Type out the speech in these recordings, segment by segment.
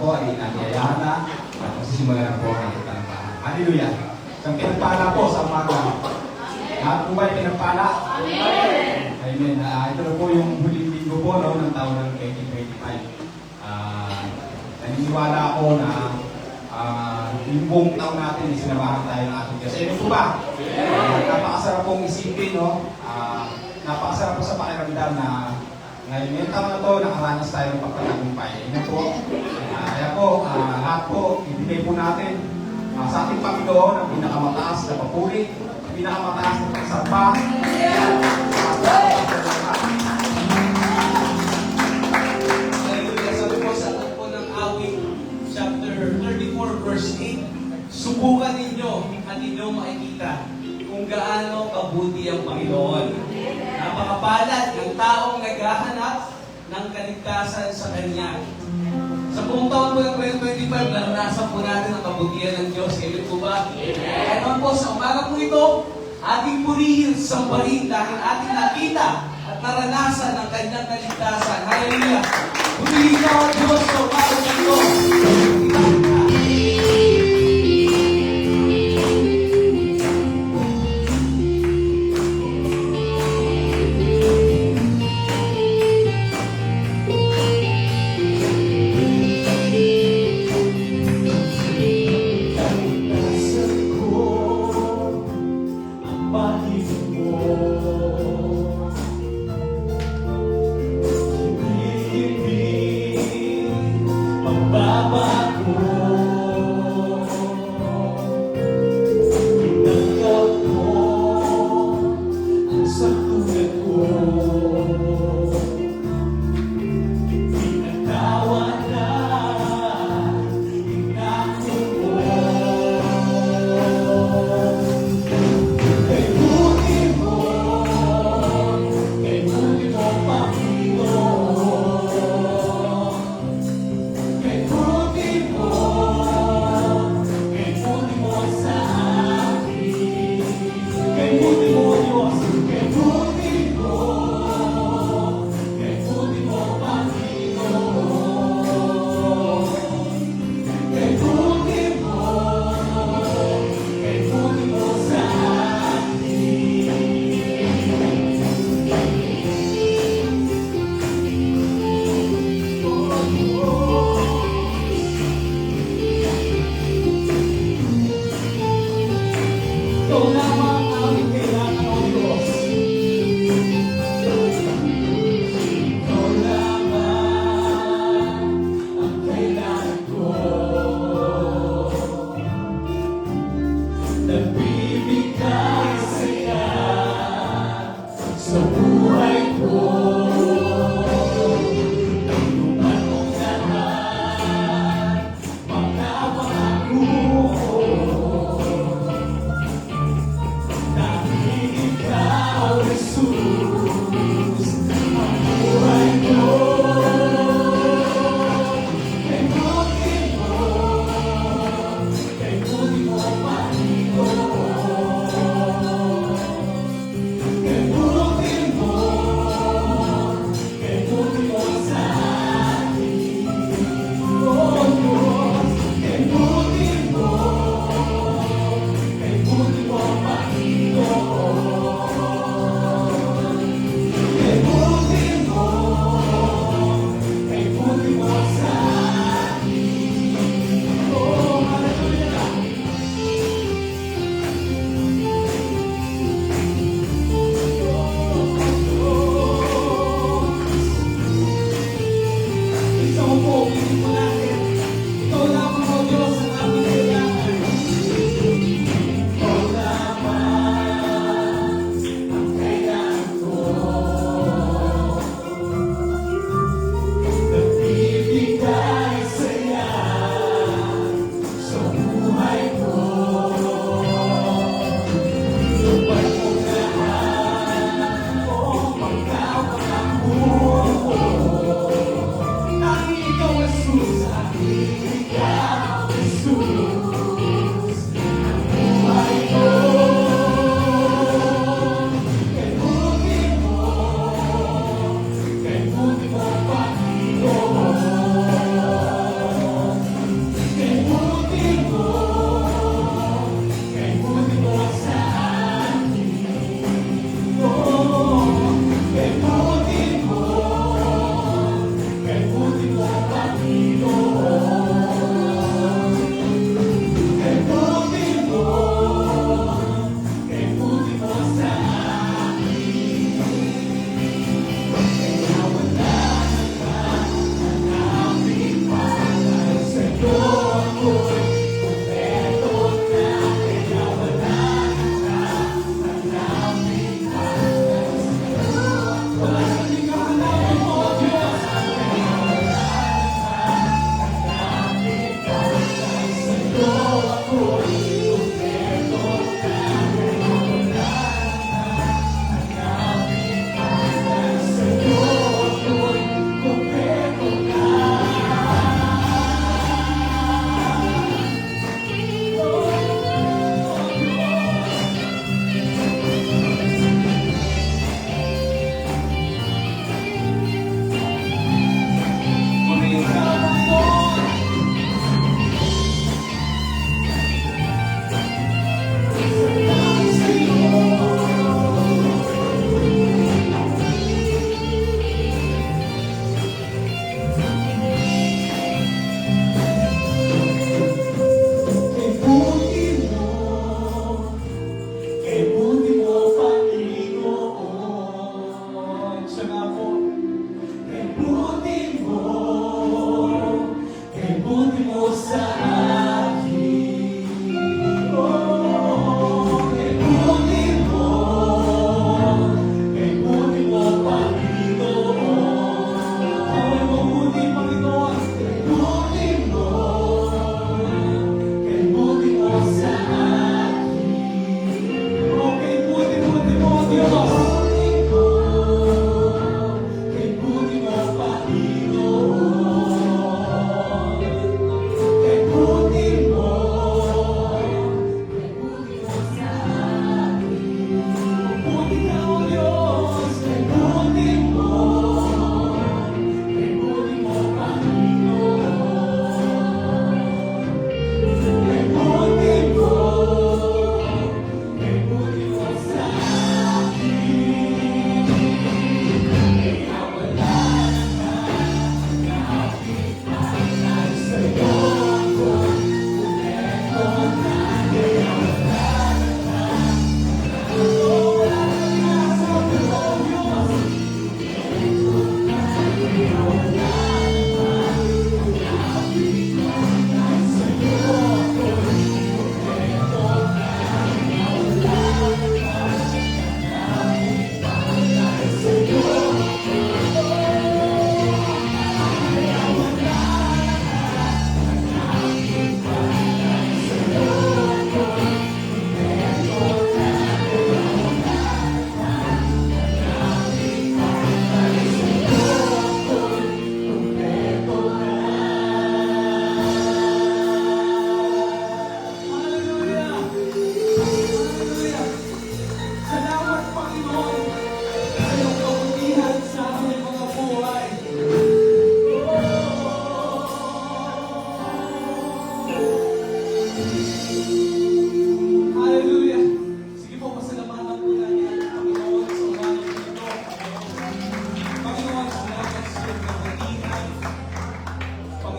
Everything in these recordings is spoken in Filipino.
po ay nangyayaan na at magsisimula na po ang itanong. Hallelujah! Isang pinagpala po sa umaga. Lahat po ba ay pinagpala? Amen! Amen. Ito na po yung huling linggo po ng taon ng 2025. Naniniwala ako na yung buong taon natin isinamahan tayo ng ating Diyos. Ano po ba? Napakasarap pong isipin, no? Napakasarap po sa pakiramdam na ngayon yung taon na to, nakaranas tayo ng pagpatagumpay. Ano po? Kaya po, lahat po, ibigay po natin sa ating Panginoon ang pinakamataas na papuri, pinakamataas na pagsamba. Hallelujah. Sabi po sa aklat po ng Awit, chapter 34, verse 8, subukan ninyo at inyong makikita kung gaano kabuti ang Panginoon. Napakapalad ng taong naghahanap ng kaligtasan sa Kanya. Sa buong taon po ng 2025, naranasan po natin ang kabutihan ng Diyos. Amen po ba? Kaya naman po, sa umaga po ito, ating purihin, sambahin dahil ating nakita at naranasan ang Kanyang kaligtasan. Hallelujah! Purihin ka ang Diyos sa umaga po ito.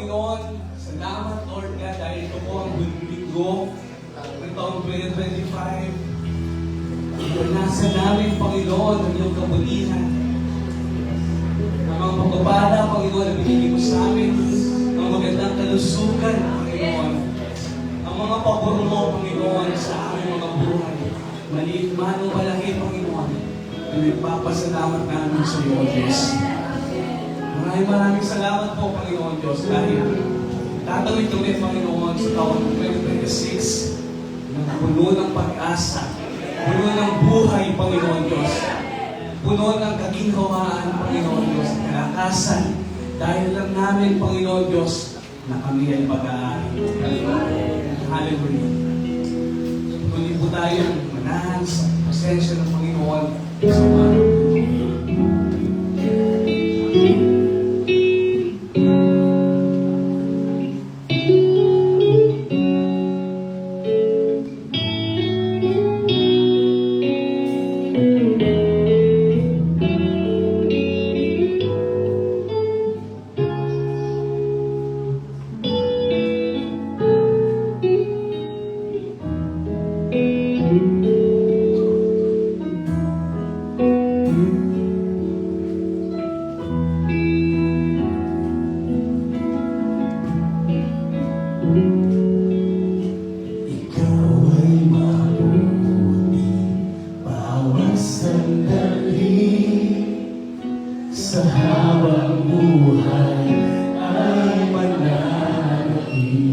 Panginoon. Salamat, Lord God, dahil ito po ang huling linggo ng taong 2025. Nasa namin, Panginoon, ang iyong kabutihan. Ang mga pagpapala, Panginoon, na binigay mo sa amin. Ang magandang kalusugan, Panginoon. Ang mga pabor mo, Panginoon, sa aming mga buhay. Maliit man o malaki, Panginoon. Nagpapasalamat namin sa iyo, Diyos. Maraming salamat po, Panginoon Diyos, dahil tatawid kami, Panginoon, sa taon 2026 na puno ng pag-asa, puno ng buhay, Panginoon Diyos, puno ng kaginhawaan, Panginoon Diyos, kalakasan, dahil lang namin, Panginoon Diyos, na kami ay pag-aari. Hallelujah. Muli po tayong manahan sa presensya ng Panginoon sa mga sa habang buhay ay mananatili,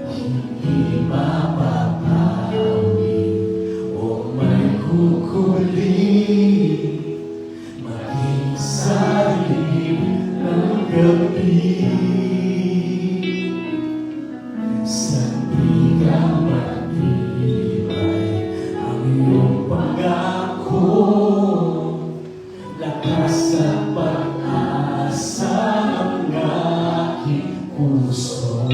hindi mapapawi o may kukuli, maging sa dilim ng gabi. Sa di ka matibay ang iyong pangako, lakas at pag-asa ng aking puso.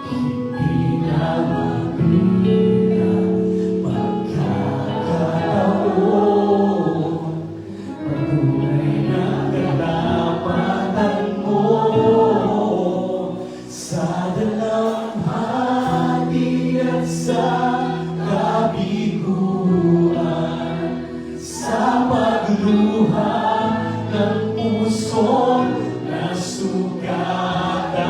Hindi na mapila pagkakataon, patunay na katapatan mo sa dalamhati at sa kabiguan, sa pagluha ng puso na sugatan,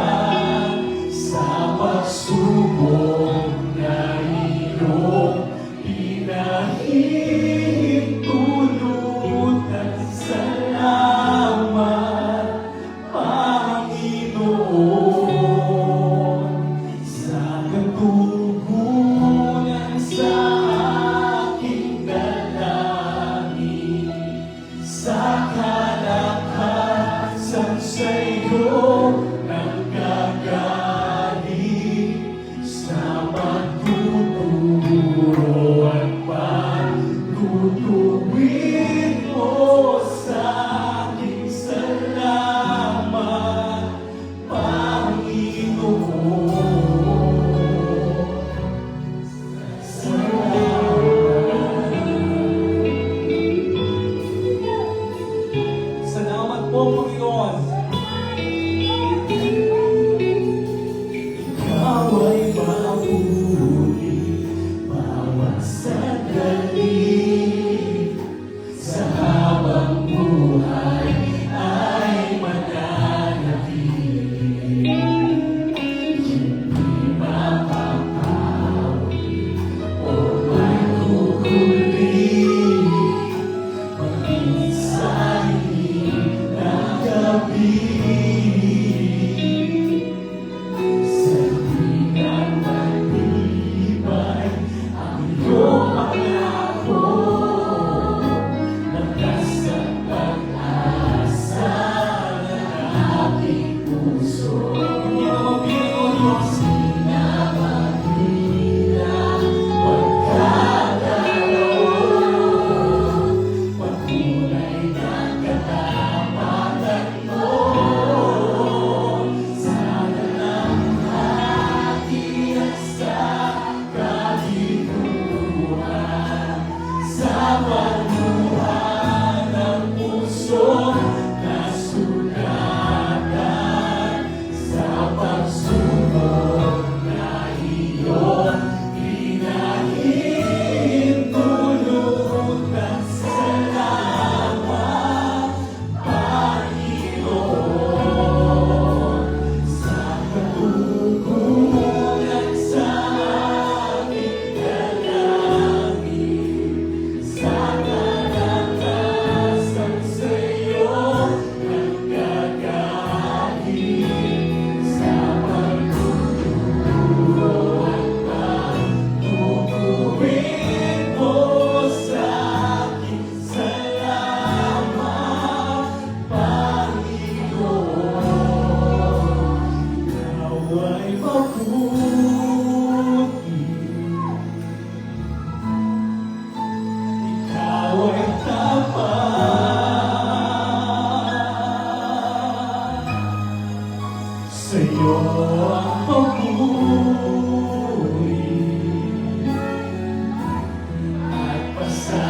sa pagsubok na iyong pinahintulutan. Salamat, Panginoon, sa katugunan sa aking dalangin, sa kalakasan sa iyo nanggagaling, sa pagtuturo at pagtutuwid mo sa aking. Salamat, Panginoon. salamat po, Panginoon. Ikaw ay mapuri bawat sandali, sa habang buhay ay mananatili, hindi mapapawi o may kukuli, maging sa dilim ng gabi. Sa di ka matibay ang iyong pangako, lakas at pag-asa ng aking puso. Hindi na mapili, O Diyos. Di na mapila pagkakataon, patunay na katapatan mo Sa'yo ang papuri at pasasalamat.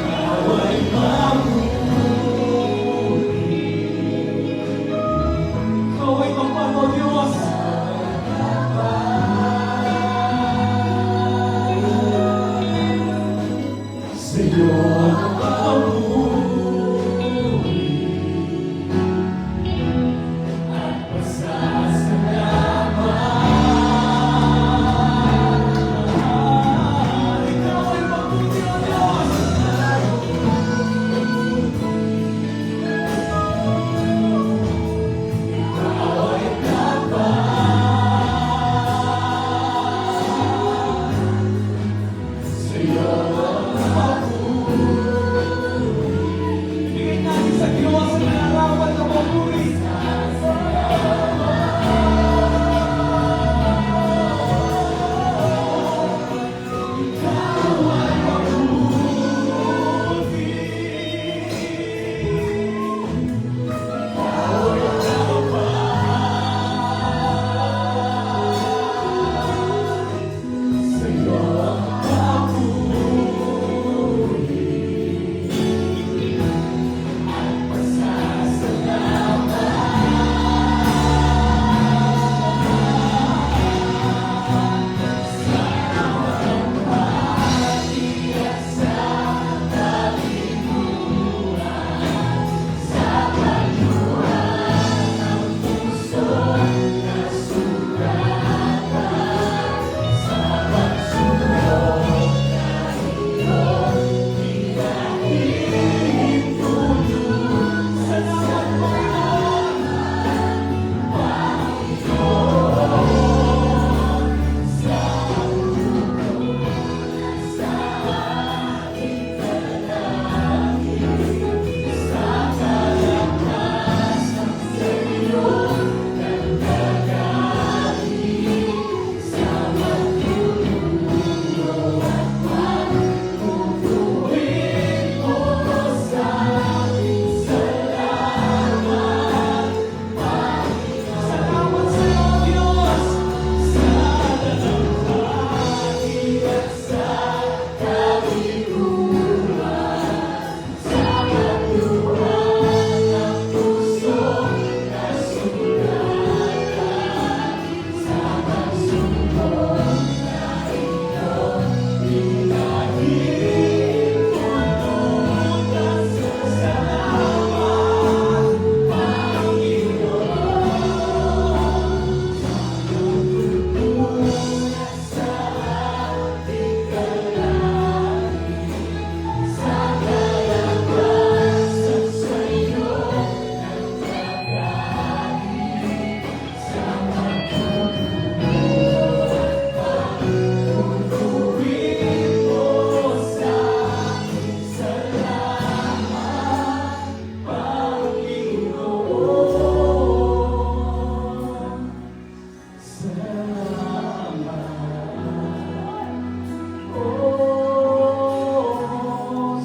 Ikaw ay mabuti. Ikaw ay tapat, O Diyos. Sa'yo ang papuri at pasasalamat. Ikaw ay mabuti, O Diyos. Ikaw ay tapat. Sa'yo ang bigay natin sa Diyos ang nararamdaman na papuri. Ikaw ay mabuti. Ikaw ay tapat. Sa'yo ang papuri at pasasalamat.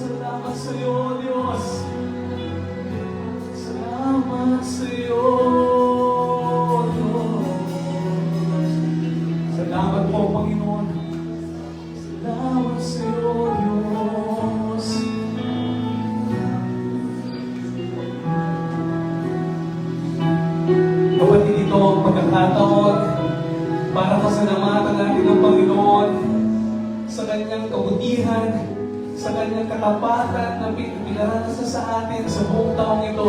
Salamat sa'yo, Diyos. Salamat sa'yo, Diyos. Salamat sa'yo, Diyos. Salamat po, Panginoon. Salamat sa'yo, Diyos. Kapatid, ito ang pagkakataon para pasalamatan natin ng Panginoon sa kanyang kabutihan, sa kanyang katapatan na pinaranas sa atin sa buong taong ito.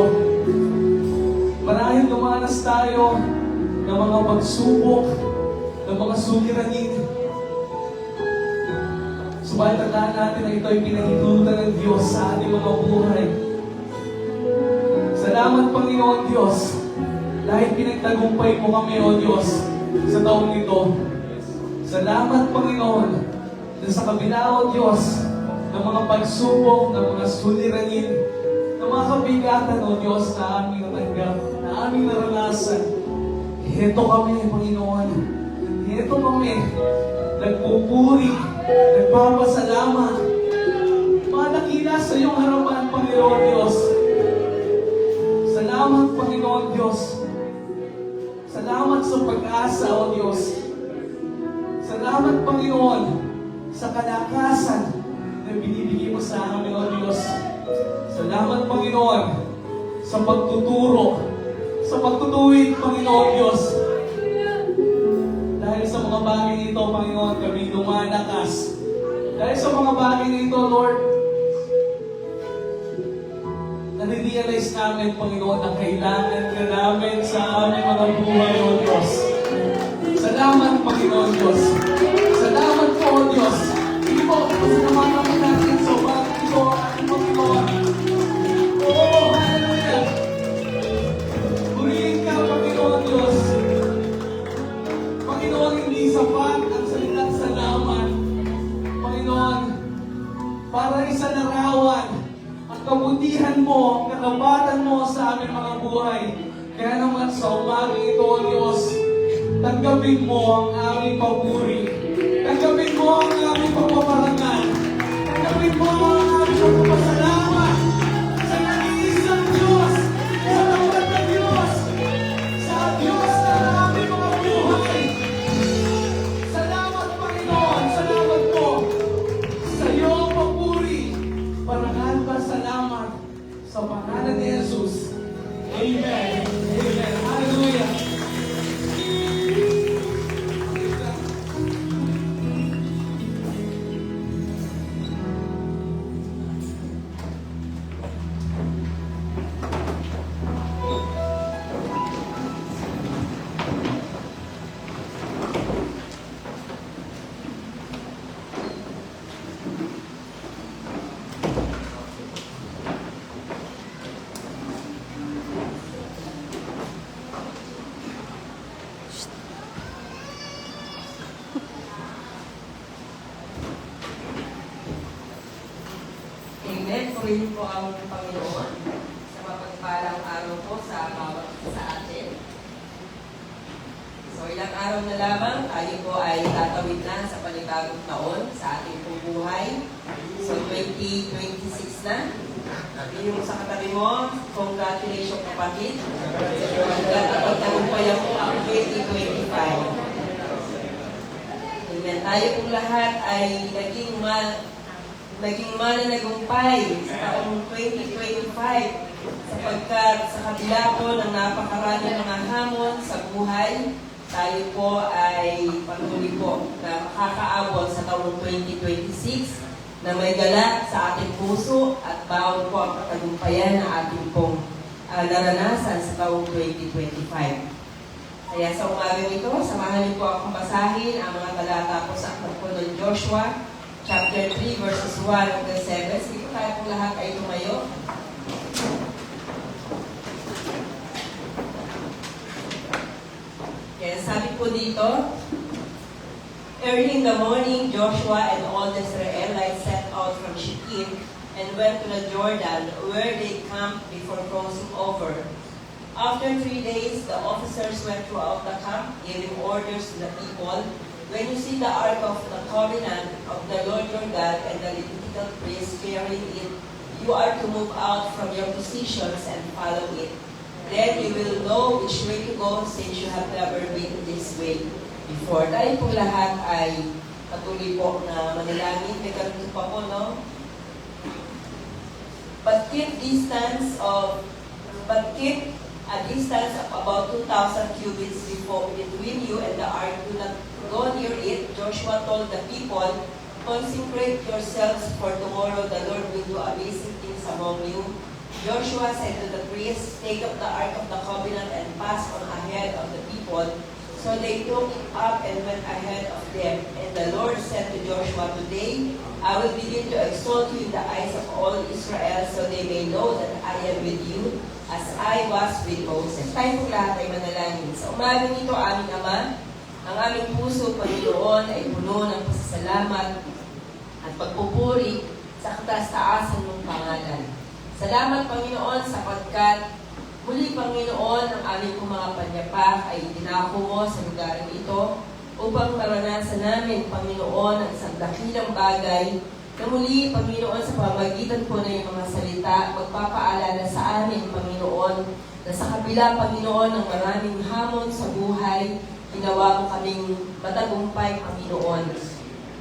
Marahil dumanas tayo ng mga pagsubok, ng mga suliranin. Subalit tandaan natin na ito ay pinahintulutan ng Diyos sa ating mga buhay. Salamat, Panginoon Diyos, dahil pinagtagumpay mo kami, O Diyos, sa taong ito. Salamat, Panginoon, na sa kabila, O Diyos, ng mga pagsubok, ng mga suliranin, ng mga kabigatan, O Diyos, na aming natanggap, na aming naranasan. Heto kami, Panginoon. Heto kami, nagpupuri, nagpapasalamat. Mga nakita Panginoon Diyos. Salamat sa pag-asa, O Diyos. Salamat, Panginoon, sa kalakasan na binibigay mo sa amin, O Diyos. Salamat, Panginoon, sa pagtuturo, sa pagtutuwid, Panginoon Diyos. Dahil sa mga bagay ito, Panginoon, kami lumalakas. Dahil sa mga bagay ito, Lord, nare-realize namin, Panginoon, na kailangan ka namin sa aming mga buhay, O Diyos. Salamat, Panginoon Diyos. Salamat po, O Diyos. Hindi po, pasalamatan natin sa umaga ito, ating Panginoon. Oo, hallelujah. Purihin ka, Panginoon Diyos. Panginoon, hindi sapat ang salitang salamat. Panginoon, para isanarawan ang kabutihan mo, ang kakabatan mo sa aming mga buhay. Kaya naman sa umaga ito, O Diyos, tanggapin mo ang aming papuri. Tanggapin mo ang aming pagpaparangal. Tanggapin mo ang aming pagpapasalamat sa nag-iisang Diyos, sa tawad na Diyos, sa Diyos na aming mga buhay. Salamat, Panginoon. Salamat po sa iyong papuri. Parangal ba salamat sa pangalan ni Jesus. Amen. Amen. Hallelujah. Amen. Purihin po ang Panginoon sa mapagpalang araw po sa bawat isa sa atin. So ilang araw na lamang tayo po ay tatawid na sa panibagong taon sa ating pong buhay. So 2026 na. Sabihin mo sa katabi mo, congratulations kapatid. Magkataon-tagumpayan po ang 2025. Amen. Tayo pong lahat ay naging mananagumpay sa taong 2025 sapagkat sa kabila po ng napakaraming mga hamon sa buhay, tayo po ay patuloy po na makakaabot sa taong 2026 na may galak sa ating puso at bawat po ang katagumpayan na ating pong naranasan sa taong 2025. Kaya sa umagang ito, samahan niyo po akong basahin ang mga talata po sa aklat po ng Joshua chapter 3, verses 1 hanggang 7. Sige po tayo pong lahat ay tumayo. Kaya sabi po dito, early in the morning, Joshua and all the Israelites set out from Shittim and went to the Jordan, where they camped before crossing over. After 3 days, the officers went throughout the camp, giving orders to the people, when you see the Ark of the Covenant of the Lord your God and the Levitical priests carrying it, you are to move out from your positions and follow it. Then you will know which way to go since you have never been this way before. Tayo po lahat ay patuloy po na manalangin. May ganito pa po, no? But keep a distance of about 2,000 cubits between you and the ark. Do not go near it. Joshua told the people, consecrate yourselves, for tomorrow the Lord will do amazing things among you. Joshua said to the priests, take up the Ark of the Covenant and pass on ahead of the people. So they took it up and went ahead of them. And the Lord said to Joshua, today I will begin to exalt you in the eyes of all Israel, so they may know that I am with you as I was with Moses. Tayo po lahat ay manalangin. Sa umagang ito, aming Ama, ang aming puso, Panginoon, ay puno ng pasasalamat at pagpupuri sa kataas-taasan mong pangalan. Salamat, Panginoon, sapagkat muli, Panginoon, ang aming mga panyapak ay itinako mo sa lugar ito upang maranasan namin, Panginoon, ang isang dakilang bagay na muli, Panginoon, sa pamagitan po na yung mga salita, magpapaalala sa amin, Panginoon, na na sa kabila, Panginoon, ng maraming hamon sa buhay, ginawa mo kaming matagumpay, Panginoon.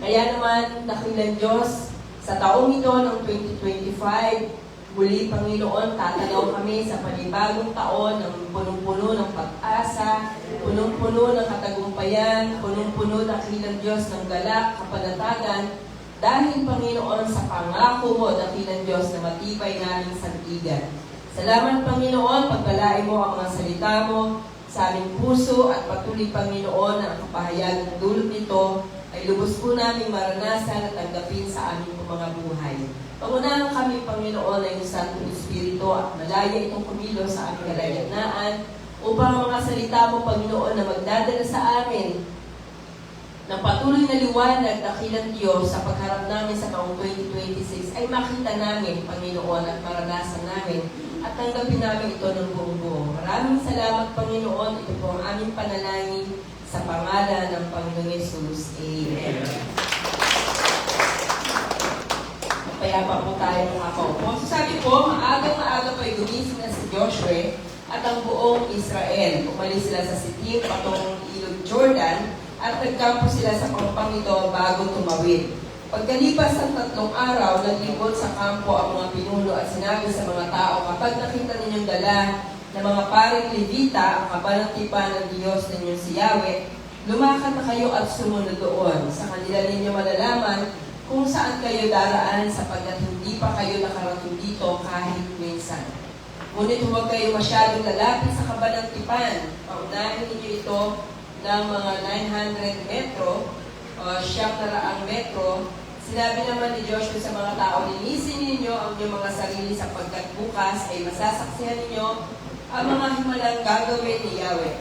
Kaya naman, dakilang Diyos, sa taong ito ng 2025, muli, Panginoon, tatanaw kami sa panibagong taon ng punong-puno ng pag-asa, punong-puno ng katagumpayan, punong-puno dakilang Diyos ng galak, kapanatagan, dahil, Panginoon, sa pangako mo, dakilang Diyos, na matibay naming sandigan. Salamat, Panginoon, pagpalain mo ang mga salita mo sa aming puso at patuloy, Panginoon, na ang kapahayagang dulot nito ay lubos po namin maranasan at tanggapin sa aming mga buhay. Pangunahan kami, Panginoon, na yung Santo Espiritu at malaya itong kumilos sa aming kalagitnaan upang ang mga salita mo, Panginoon, na magdadala sa amin ng patuloy na liwanag, dakilang Diyos, sa pagharap namin sa taong 2026 ay makita namin, Panginoon, at maranasan namin at tanggapin namin ito ng buong-buo. Maraming salamat, Panginoon. Ito po ang aming panalangin sa pangalan ng Panginoon Yesus. Amen. Kaya pa po tayo mga kaupo. So sabi po, maagang-maaga pa gumising na si Joshua at ang buong Israel. Umalis sila sa Sitim patungong ilog Jordan at nagkampo sila sa pampang ito bago tumawid. Pagkalipas ng 3 araw, naglibot sa kampo ang mga pinuno at sinabi sa mga tao, kapag nakita ninyong dala ng mga paring Levita, ang kabalang tipan ng Diyos ninyong si Yahweh, lumakad na kayo at sumunod doon. Sa kanila ninyo malalaman kung saan kayo daraan sapagkat hindi pa kayo nakarating dito kahit minsan. Ngunit huwag kayo masyadong lalapit sa kabalang tipan. Paunahin ninyo ito ng mga 900 metro, 700 metro. Sinabi naman ni Joshua sa mga tao, linisin ninyo ang inyong mga sarili sapagkat bukas ay masasaksihan ninyo ang mga himalang gagawin ni Yahweh.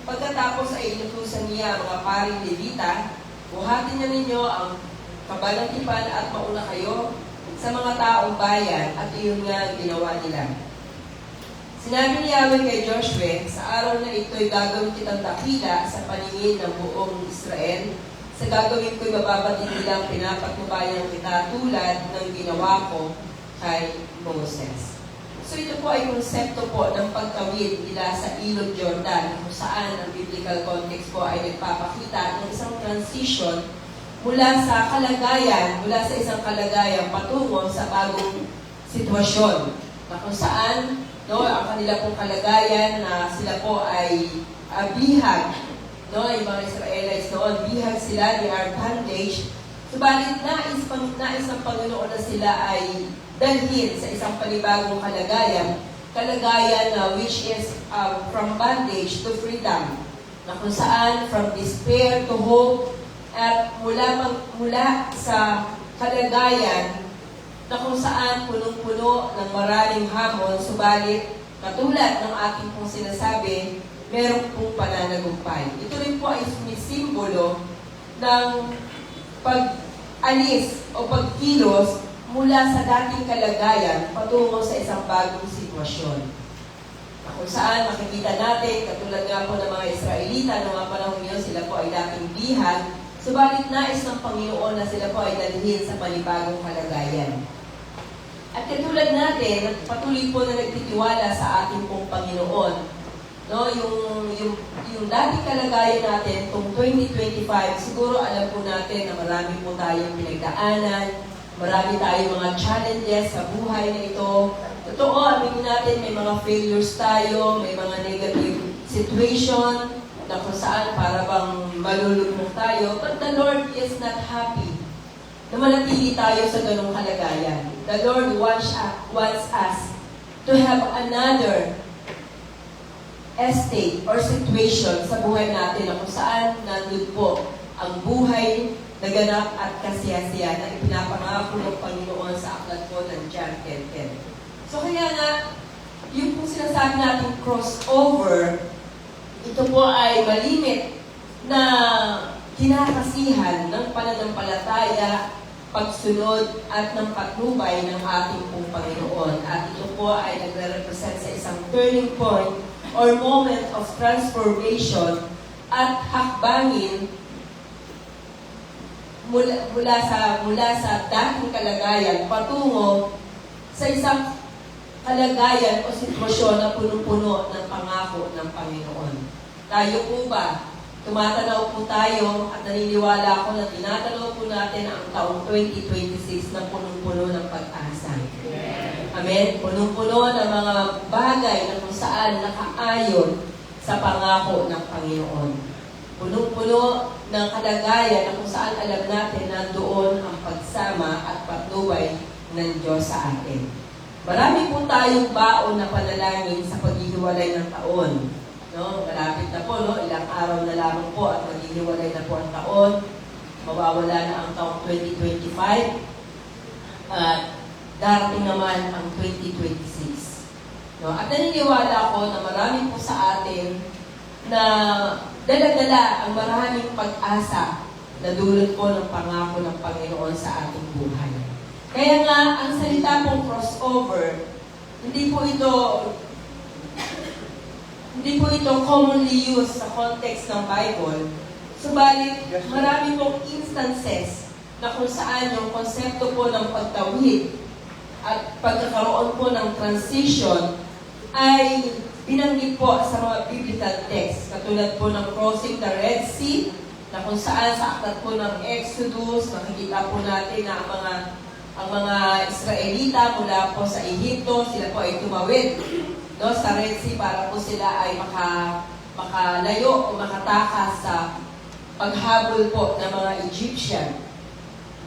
Pagkatapos ay inutusan niya ang mga paring Levita, buhatin na ninyo ang kabalang tipan at mauna kayo sa mga taong bayan at iyon nga ang ginawa nila. Sinabi ni Yahweh kay Joshua, sa araw na ito'y gagawin kitang dakila sa paningin ng buong Israel. Sa gagawin ko'y mababatid nilang pinapatubayan kita tulad ng ginawa ko kay Moses. So ito po ay konsepto po ng pagtawid nila sa ilog Jordan, kung saan ang biblical context po ay nagpapakita ng isang transition mula sa kalagayan, mula sa isang kalagayan patungo sa bagong sitwasyon. Na kung saan, ang kanila pong kalagayan na sila po ay bihag, yung mga Israelites noon, bihag sila, they are bondage. Subalit nais ng Panginoon na sila ay dalhin sa isang panibagong kalagayan na which is from bondage to freedom, na kung saan from despair to hope, at mula sa kalagayan na kung saan punong-puno ng maraming hamon, subalit katulad ng ating pong sinasabi, meron pong pananagumpay. Ito rin po ay sumisimbolo ng pag-alis o pagkilos mula sa dating kalagayan patungo sa isang bagong sitwasyon. Kung saan makikita natin, katulad nga po ng mga Israelita noong mga panahon yun, sila po ay dating bihag, subalit nais ng Panginoon na sila po ay dalhin sa panibagong kalagayan. At katulad natin, patuloy po na nagtitiwala sa ating pong Panginoon. Yung dating kalagayan natin, itong 2025, siguro alam po natin na marami po tayong pinagdaanan, marami tayong mga challenges sa buhay na ito. Totoo, aminin natin, may mga failures tayo, may mga negative situation, na kung saan para bang malulugmok tayo. But the Lord is not happy na manatili tayo sa ganong kalagayan. The Lord wants us to have another estate or situation sa buhay natin na kung saan nandun po ang buhay na ganap at kasiyasiya na ipinapangako ng Panginoon sa aklat po ng John 10:10. So kaya nga, yung kung sinasabi natin crossover, ito po ay malimit na kinakasihan ng pananampalataya, pagsunod at ng patnubay ng ating pong Panginoon. At ito po ay nagre-represent sa isang turning point or moment of transformation at hakbangin mula sa dating kalagayan patungo sa isang kalagayan o sitwasyon na punong-puno ng pangako ng Panginoon. Tayo po ba? Tumatanaw po tayo at naniniwala ako na tinatanaw po natin ang taong 2026 na punong-puno ng pag-asa. Amen? Punong-puno ng mga bagay na kung saan nakaayon sa pangako ng Panginoon. Punong-puno ng kalagayan na kung saan alam natin na doon ang pagsama at patnubay ng Diyos sa atin. Marami po tayong baon na panalangin sa paghihiwalay ng taon. No? Malapit na po, no? Ilang araw na lamang po at maghihiwalay na po ang taon. Mawawala na ang taong 2025. At darating naman ang 2026. No? At naniniwala ko na marami po sa atin na dala-dala ang maraming pag-asa na dulot po ng pangako ng Panginoon sa ating buhay. Kaya nga, ang salita pong crossover, hindi po ito commonly used sa context ng Bible. Subalit, marami pong instances na kung saan yung konsepto po ng pagtawid at pagkakaroon po ng transition ay binanggit po sa mga biblical text. Katulad po ng crossing the Red Sea, na kung saan sa aklat po ng Exodus, nakikita po natin na ang mga Israelita mula po sa Ehipto, sila po ay tumawid sa Red Sea para po sila ay makalayo o makatakas sa paghabol po ng mga Egyptian.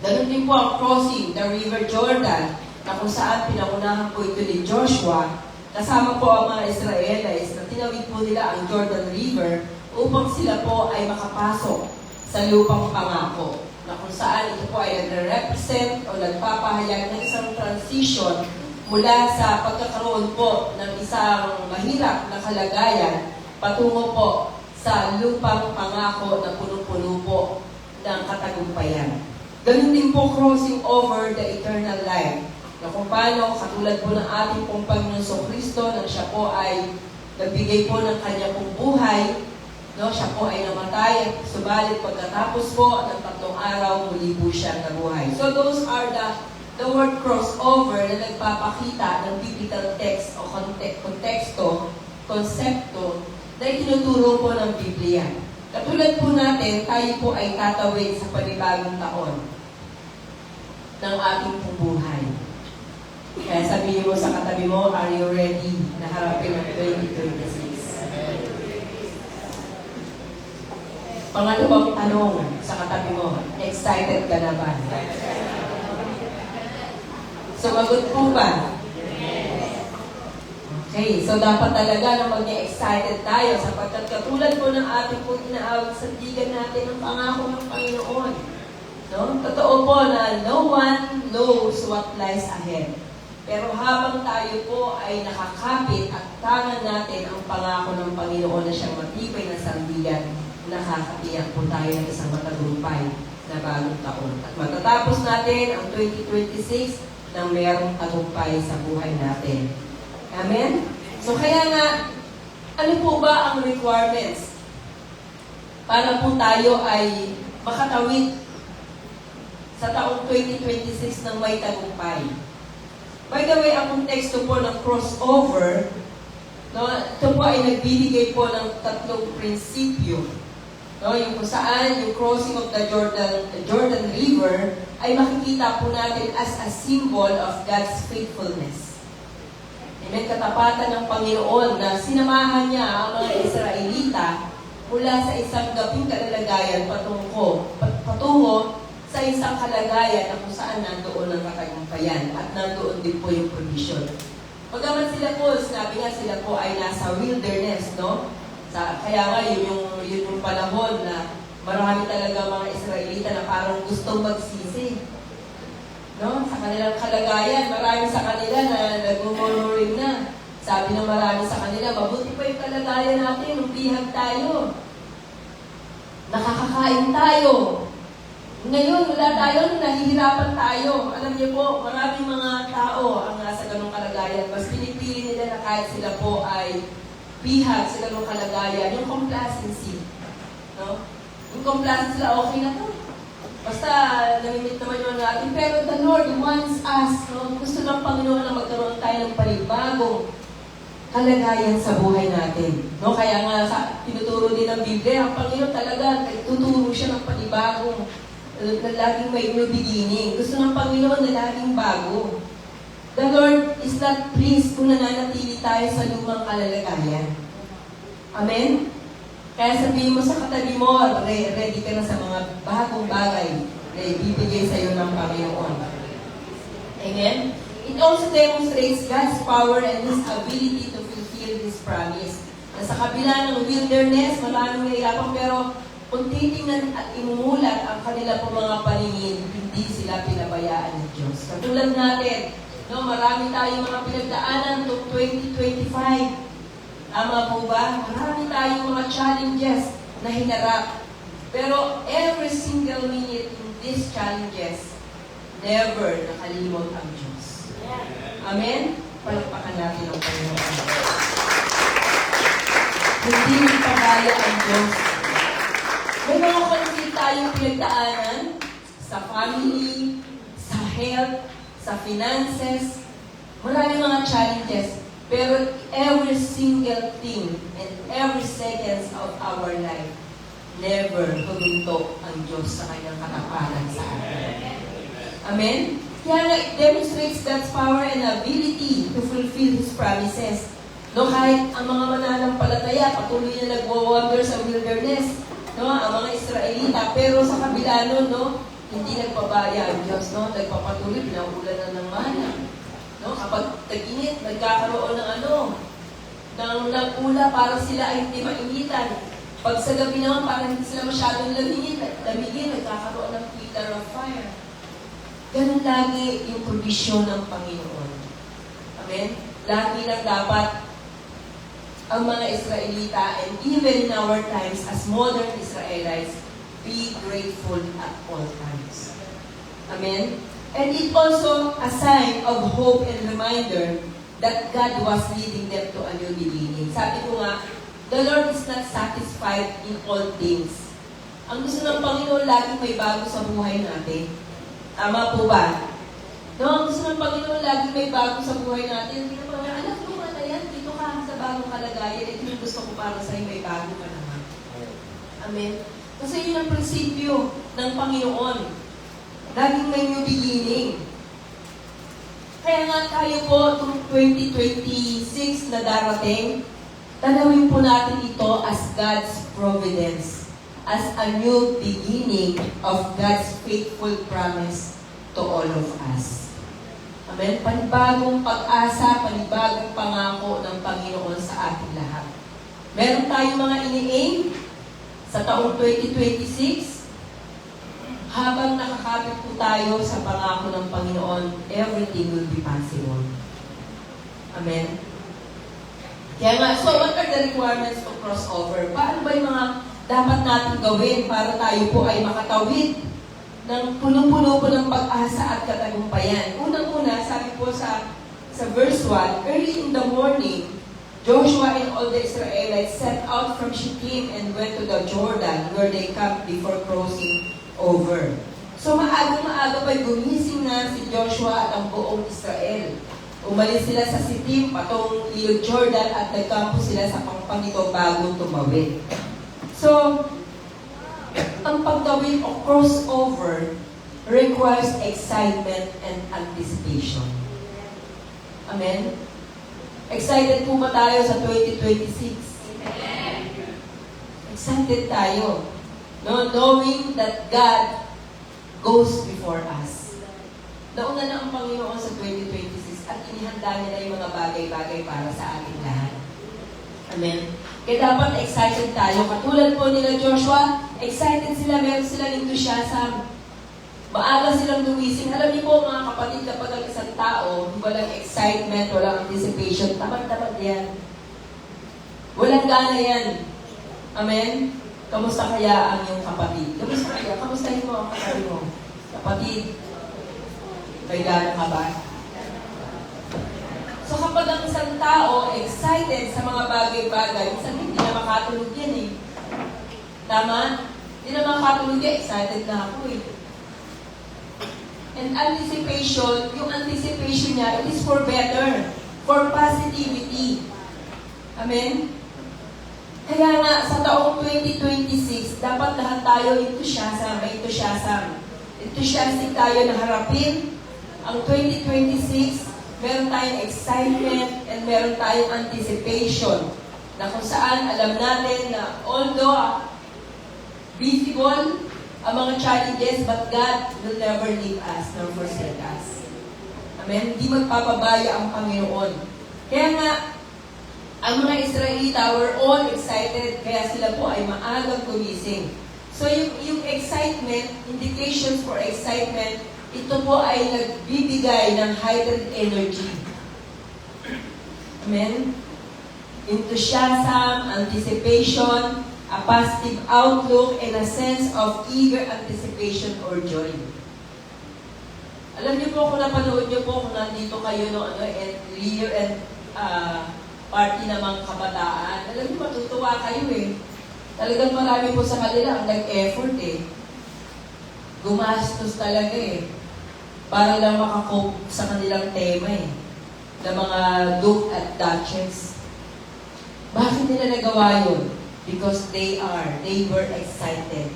Ganun din po ang crossing the River Jordan, na kung saan pinangunahan po ito ni Joshua, kasama po ang mga Israelites na tinawid po nila ang Jordan River upang sila po ay makapasok sa lupang pangako, na kung saan ito po ay nagre-represent o nagpapahayag ng isang transition mula sa pagkakaroon po ng isang mahirap na kalagayan patungo po sa lupang pangako na punong-puno po ng katagumpayan. Ganun din po crossing over the eternal life, na kung paano, katulad po ng ating pong Panginoon Kristo, na siya po ay nagbigay po ng kanya pong buhay, no? Siya po ay namatay, subalit pagkatapos po ng 3 araw, muli po siya nabuhay. So those are the word crossover na nagpapakita ng biblical text o konteksto, konsepto na itinuturo po ng Biblia. Katulad po natin, tayo po ay tatawid sa panibagong taon ng ating pong buhay. Kaya sabihin mo sa katabi mo, are you ready na harapin ang 2026? Pangalawang tanong sa katabi mo, excited ka na ba? Sumagot po ba? Okay, so dapat talaga na mag-excited tayo sapagkat katulad po ng ating pong inaawit sa sandigan natin ang pangako ng Panginoon. No? Totoo po na no one knows what lies ahead. Pero habang tayo po ay nakakapit at tangan natin ang pangako ng Panginoon na siyang matibay na sandigan, nakakatiyak po tayo ng isang matagumpay na bagong taon. At matatapos natin ang 2026 nang mayroong tagumpay sa buhay natin. Amen? So kaya nga, ano po ba ang requirements para po tayo ay makatawid sa taong 2026 ng may tagumpay? By the way, ang konteksto po ng crossover, no, ito po ay nagbibigay po ng 3 prinsipyo. No, yung kung saan yung crossing of the Jordan River ay makikita po natin as a symbol of God's faithfulness. Amen, katapatan ng Panginoon na sinamahan niya ang mga Israelita mula sa isang gabing kalalagayan patungo sa isang kalagayan na kung saan nandoon ang katagumpayan at nandoon din po yung provision. Pagaman sila po, sinabi nga sila po ay nasa wilderness, no? Kaya nga, yun yung panahon na marami talaga mga Israelita na parang gustong magsisi. No? Sa kanilang kalagayan, marami sa kanila na nag-murmuring na. Sabi ng marami sa kanila, mabuti pa yung kalagayan natin, bihag tayo. Nakakakain tayo. Ngayon, wala tayo, nahihirapan tayo. Alam niyo po, maraming mga tao ang nasa ganong kalagayan. Mas pinipili nila na kahit sila po ay bihag sa ganong kalagayan, yung complacency. No? Yung complacency sila, okay na to. Basta, namimit naman yun natin. Pero the Lord wants us, no? Gusto ng Panginoon na magkaroon tayo ng panibagong kalagayan sa buhay natin. No? Kaya nga, tinuturo din ng Biblia, ang Panginoon talaga, tuturo siya ng panibagong, na laging may new beginning. Gusto ng Panginoon na laging bago. The Lord is not pleased kung nananatili tayo sa lumang kalalagayan. Amen? Kaya sabihin mo sa katabi mo, ready ka na sa mga bagong bagay na ibibigay sa iyo ng Panginoon. Amen? It also demonstrates God's power and His ability to fulfill His promise. Na sa kabila ng wilderness, maraming nahirapan, pero kung titingnan at imumulat ang kanila pong mga paningin, hindi sila pinabayaan ng Diyos. Katulad natin, no, marami tayong mga pinagdaanan to 2025. Tama po ba? Marami tayong mga challenges na hinarap. Pero every single minute in these challenges, never nakalimot ang Diyos. Amen? Palakpakan natin ang Panginoon. Hindi nagpabaya ang Diyos. May mga conflict tayong pinagdaanan sa family, sa health, sa finances. Maraming mga challenges. Pero every single thing and every seconds of our life, never huminto ang Diyos sa kanyang katapanan sa atin. Amen? Kaya nga, it demonstrates God's power and ability to fulfill His promises. No, kahit ang mga mananampalataya, patuloy na nagwo-wonder sa wilderness, no, ang mga Israelita, pero sa kabila nun, no, hindi nagpabaya ang Diyos, no, nagpapatuloy, pinaulan na ng mana. No, kapag tag-init, nagkakaroon ng ula para sila ay hindi mainitan. Pag sa gabi naman, para hindi sila masyadong lamigin, nagkakaroon ng pillar of fire. Ganun lagi yung provision ng Panginoon. Amen? Lagi lang dapat ang mga Israelita, and even in our times, as modern Israelites, be grateful at all times. Amen? And it also a sign of hope and reminder that God was leading them to a new beginning. Sabi ko nga, the Lord is not satisfied in all things. Ang gusto ng Panginoon, laging may bago sa buhay natin. Tama po ba? No, ang gusto ng Panginoon, laging may bago sa buhay natin. Hindi na alam ko na yan, dito ka sa bagong kalagayan, ito yung gusto ko para sa'yo, may bago ka naman. Amen? Kasi yun ang prinsipyo ng Panginoon. Laging may new beginning. Kaya nga tayo po, itong 2026 na darating, tanawin po natin ito as God's providence, as a new beginning of God's faithful promise to all of us. Amen? Panibagong pag-asa, panibagong pangako ng Panginoon sa ating lahat. Meron tayong mga ini-aim sa taong 2026, habang nakakapit po tayo sa pangako ng Panginoon, everything will be possible. Amen? Kaya nga, so what are the requirements to cross over? Paano ba yung mga dapat natin gawin para tayo po ay makatawid ng punong-puno po ng pag-asa at katagumpayan? Unang-una, sabi po sa verse 1, early in the morning, Joshua and all the Israelites set out from Shittim and went to the Jordan, where they camped before crossing over. So maaga-maaga pa'y gumising na si Joshua at ang buong Israel. Umalis sila sa Shittim, patong ilog Jordan at nagkampo sila sa pangpang ito bago tumawid. So, ang pagtawid o crossover requires excitement and anticipation. Amen? Excited po ba tayo sa 2026? Excited tayo. No, knowing that God goes before us. Nauna na ang Panginoon sa 2026 at inihanda niya na yung mga bagay-bagay para sa ating lahat. Amen? Kaya dapat excited tayo. Katulad po nila Joshua, excited sila, meron silang enthusiasm. Maaga silang lumising. Alam niyo po mga kapatid, kapag ang isang tao, walang excitement, walang anticipation, tamad-tamad yan. Walang gana yan. Amen? Kamusta kaya ang iyong kapatid? Kamusta kaya? Kamustahin mo ang kapatid mo? Kapatid, may gana ka ba? So kapag ang isang tao excited sa mga bagay-bagay, minsan hindi na makatulog yan eh. Tama? Hindi na makatulog yan, excited na ako eh. And anticipation, yung anticipation niya, it is for better, for positivity. Amen? Kaya nga, sa taong 2026, dapat lahat tayo enthusiastic tayo na harapin ang 2026. Meron tayong excitement and meron tayong anticipation na kung saan alam natin na although visible ang mga challenges, but God will never leave us nor forsake us. Amen? Hindi magpapabaya ang Panginoon. Kaya nga, ang mga Israelita were all excited, kaya sila po ay maagang gumising. So yung excitement, indications for excitement, ito po ay nagbibigay ng heightened energy. Amen? Enthusiasm, anticipation, a positive outlook, and a sense of eager anticipation or joy. Alam niyo po, kung napanood niyo po, kung nandito kayo no, year and party ng mga kabataan, alam niyo, matutuwa kayo eh. Talagang marami po sa kanila ang nag-effort eh. Gumastos talaga eh. Para lang makakope sa kanilang tema eh. Ng mga Duke at Duchess. Bakit nila nagawa yun? Because they were excited.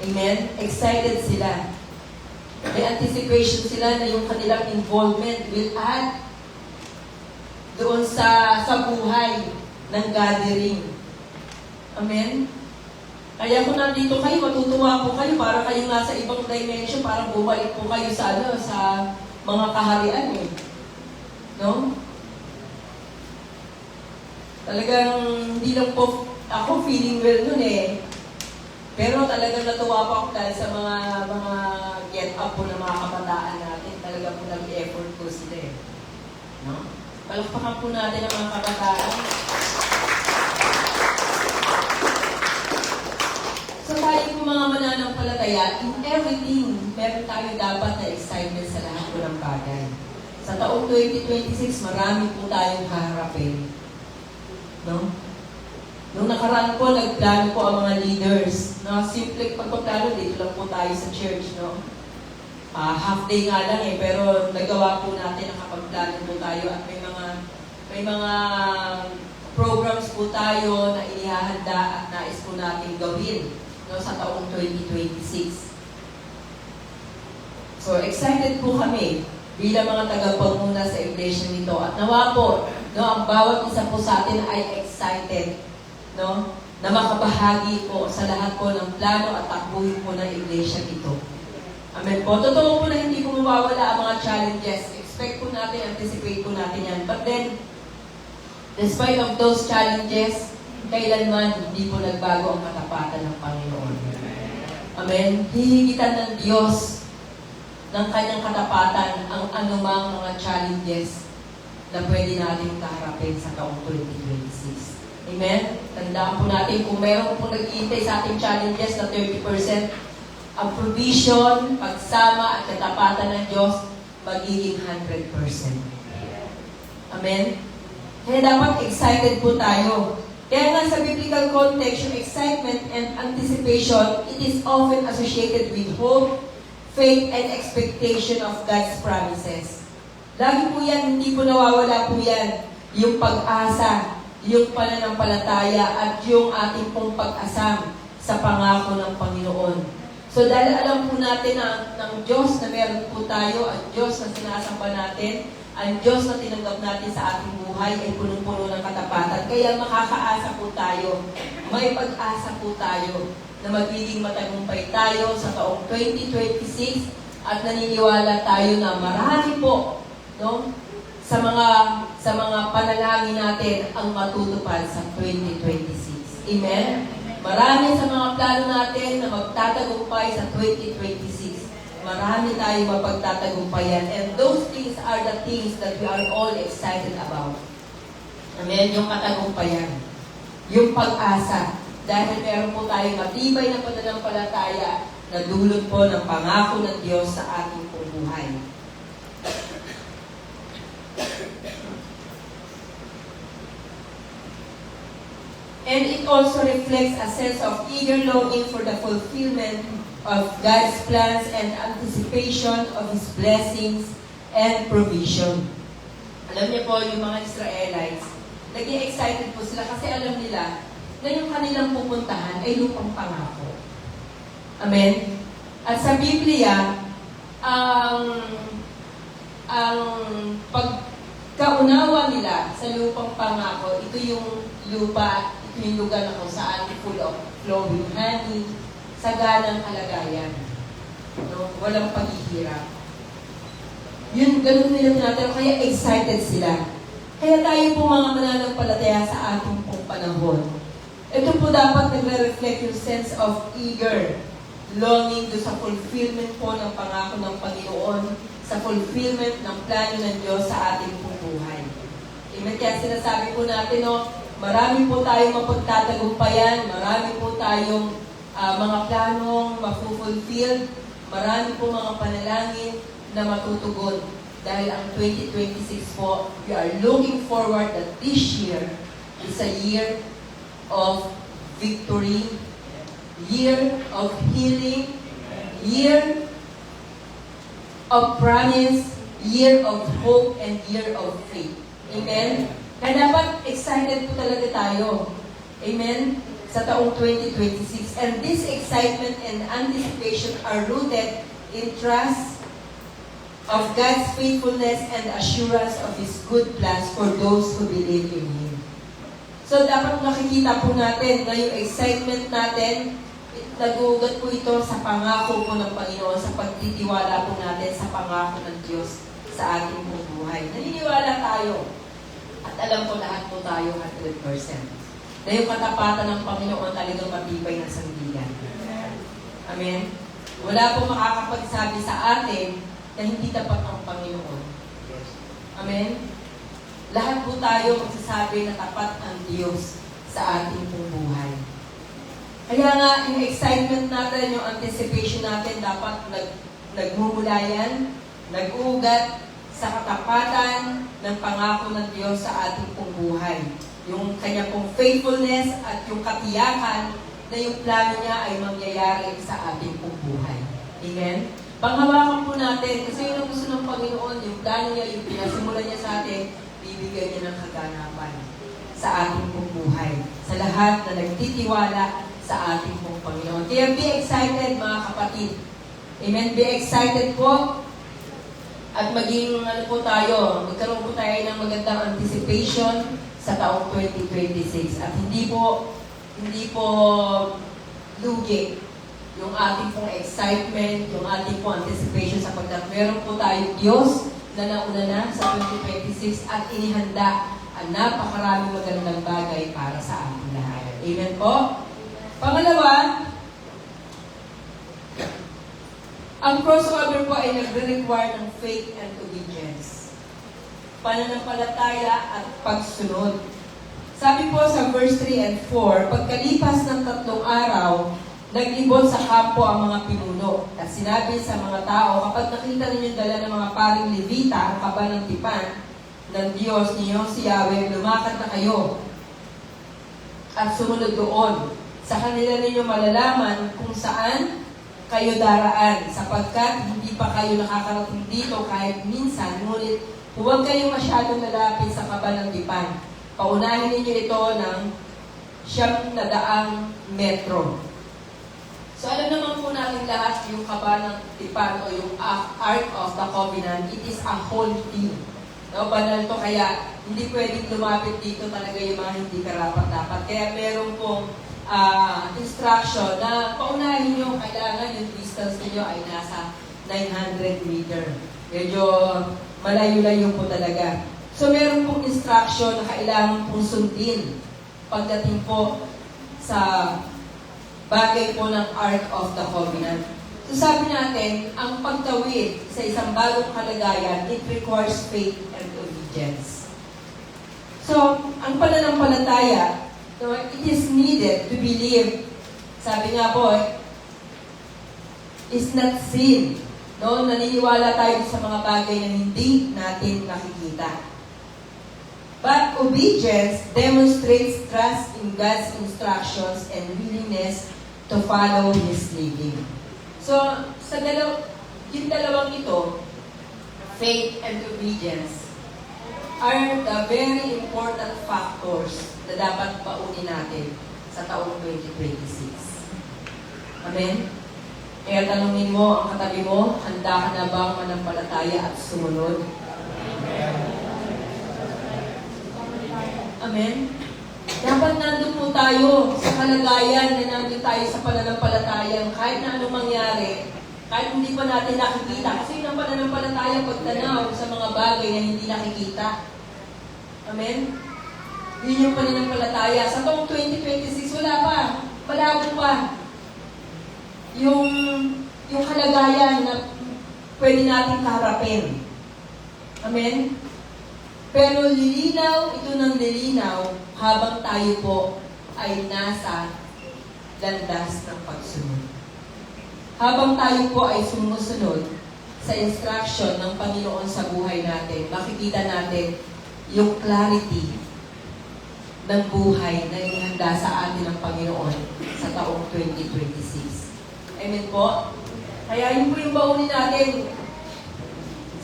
Amen? Excited sila. May anticipation sila na yung kanilang involvement will add doon sa buhay ng gathering. Amen? Kaya kung nandito kayo, matutuwa po kayo para kayo nasa ibang dimension, parang bumalik po kayo sa mga kaharian eh. No? Talagang hindi lang po ako feeling well nun eh. Pero talagang natuwa po ako dahil sa mga get up po ng mga kabataan natin. Talagang po nag-effort po sila eh. No? Palakpakan po natin ang mga kabataan. So tayo po mga mananampalataya, in everything, meron tayo dapat na excitement sa lahat po ng bagay. Sa taong 2026, marami po tayong haharapin. No? Nung nakaraan po, nagplano po ang mga leaders. No? Simple pagpaplano, dito lang po tayo sa church. No? Half day nga lang eh, pero nagawa po natin, nakapagplano po tayo at may mga programs po tayo na inihahanda at nais po natin gawin no, sa taong 2026. So, excited po kami bilang mga tagapanguna sa iglesia nito. At nawa po, no, ang bawat isa po sa atin ay excited, no, na makabahagi po sa lahat po ng plano at takbuhin po ng iglesia nito. Amen po. Totoo po na hindi po mawawala ang mga challenges. Expect po natin, anticipate po natin yan. But then, despite of those challenges, kailanman hindi po nagbago ang katapatan ng Panginoon. Amen? Hihigitan ng Diyos ng kanyang katapatan ang anumang mga challenges na pwede natin kaharapin sa taong 2026. Amen? Tandaan po natin kung meron po nag-iintay sa ating challenges na 30%, ang provision, pagsama at katapatan ng Diyos, magiging 100%. Amen? Kaya dapat excited po tayo. Kaya nga sa biblical context, yung excitement and anticipation, it is often associated with hope, faith, and expectation of God's promises. Lagi po yan, hindi po nawawala po yan. Yung pag-asa, yung pananampalataya, at yung ating pong pag-asam sa pangako ng Panginoon. So dahil alam po natin na ng Diyos na meron po tayo, ang Diyos na sinasamba natin, ang Diyos na tinanggap natin sa ating buhay ay punong-puno ng katapatan. Kaya makakaasa po tayo, may pag-asa po tayo na magiging matagumpay tayo sa taong 2026 at naniniwala tayo na marami po, no, sa mga panalangin natin ang matutupad sa 2026. Amen? Marami sa mga plano natin na magtatagumpay sa 2026. Marami tayong mapagtatagumpayan. And those things are the things that we are all excited about. Amen? Yung katagumpayan. Yung pag-asa. Dahil meron po tayong matibay na pananampalataya na dulot po ng pangako ng Diyos sa ating buhay. And it also reflects a sense of eager longing for the fulfillment of God's plans and anticipation of His blessings and provision. Alam niyo po, yung mga Israelites, naging excited po sila kasi alam nila na yung kanilang pupuntahan ay lupang pangako. Amen? At sa Biblia, ang pagkaunawa nila sa lupang pangako, ito yung lupa, ito yung lugar na kung saan full of flowing honey, saganang kalagayan. No? Walang paghihirap. Yun, ganun nila tinatawag, kaya excited sila. Kaya tayo po mga mananampalataya sa ating pong panahon. Ito po dapat nagre-reflect yung sense of eager longing do sa fulfillment po ng pangako ng Panginoon, sa fulfillment ng plano ng Diyos sa ating pong buhay. Amen. Kaya sinasabi po natin, no, marami po tayong mapagtatagumpayan, marami po tayong mga planong mapufulfilled, marami po mga panalangin na matutugon. Dahil ang 2026 po, we are looking forward that this year is a year of victory, year of healing, year of promise, year of hope, and year of faith. Amen? Kaya dapat excited po talaga tayo. Amen? Sa taong 2026. And this excitement and anticipation are rooted in trust of God's faithfulness and assurance of His good plans for those who believe in Him. So dapat makikita po natin na yung excitement natin, nagugat po ito sa pangako po ng Panginoon, sa pagtitiwala po natin sa pangako ng Diyos sa ating pong buhay. Naniniwala tayo at alam ko lahat po tayo 100%. Na yung katapatan ng Panginoon talagang matibay na sandigan. Amen? Wala po makakapagsabi sa atin na hindi tapat ang Panginoon. Amen? Lahat po tayo magsasabi na tapat ang Diyos sa ating pong buhay. Kaya nga, yung excitement natin, yung anticipation natin, dapat nagmumula yan, nag-ugat sa katapatan ng pangako ng Diyos sa ating pong buhay. Yung kanya pong faithfulness at yung katiyakan na yung plano niya ay mangyayari sa ating pong buhay. Amen? Panghawakan po natin, kasi yun ang gusto ng Panginoon, yung plano niya, yung pinasimulan niya sa atin, bibigyan niya ng kaganapan sa ating pong buhay. Sa lahat na nagtitiwala sa ating pong Panginoon. Kaya be excited mga kapatid. Amen? Be excited po. At maging magkaroon po tayo ng magandang anticipation sa taong 2026. At hindi po lugi yung ating pong excitement, yung ating pong anticipation sapagkat meron po tayong Diyos na nauna na sa 2026 at inihanda ang napakaraming magandang bagay para sa ating lahat. Amen po? Pangalawa, ang crossover po ay nagre-require ng faith and obedience. Pananampalataya at pagsunod. Sabi po sa verse 3 and 4, pagkalipas ng 3 araw, naglibot sa kampo ang mga pinuno. At sinabi sa mga tao, kapag nakita ninyo dala ng mga paring Levita ang kaba ng tipan ng Diyos ninyo si Yahweh, lumakad na kayo at sumunod doon. Sa kanila ninyo malalaman kung saan kayo daraan, sapagkat hindi pa kayo nakakarating dito kahit minsan, ngunit huwag kayo masyadong lalapit sa kaba ng tipan. Paunahin ninyo ito ng 900 metro. So alam naman po natin lahat yung kaba ng tipan o yung Ark of the Covenant, it is a whole thing. No, banal to, kaya hindi pwedeng lumapit dito talaga yung mga hindi karapat-dapat. Kaya meron pong instruction na paunahin nyo, kailangan yung distance niyo ay nasa 900 meter. Medyo malayo-layo po talaga. So meron pong instruction na kailangan pong sundin pagdating po sa bagay po ng Ark of the Covenant. So sabi natin, ang pagtawid sa isang bagong kalagayan, it requires faith and obedience. So, ang pananampalataya, so it is needed to believe, sabi nga po, is not sin. No? Naniniwala tayo sa mga bagay na hindi natin nakikita. But obedience demonstrates trust in God's instructions and willingness to follow His leading. So, yung dalawang ito, faith and obedience, are the very important factors na dapat paunin natin sa taong 2026. Amen? Kaya tanungin mo ang katabi mo, handa ka na bang manampalataya at sumunod? Amen? Dapat nandun po tayo sa kalagayan na nandun tayo sa pananampalataya. Kahit na anong mangyari, kahit hindi pa natin nakikita. Kasi yun ang pananampalataya pagtanaw sa mga bagay na hindi nakikita. Amen? Yun yung pananampalataya. Sa taong 2026, wala pa. Malabo pa. Yung kalagayan na pwede natin kaharapin. Amen? Pero lilinaw, ito ng lilinaw, habang tayo po ay nasa landas ng pagsunod. Habang tayo po ay sumusunod sa instruction ng Panginoon sa buhay natin, makikita natin yung clarity ng buhay na inihanda sa atin ng Panginoon sa taong 2026. Amen po? Kaya yun po yung baunin natin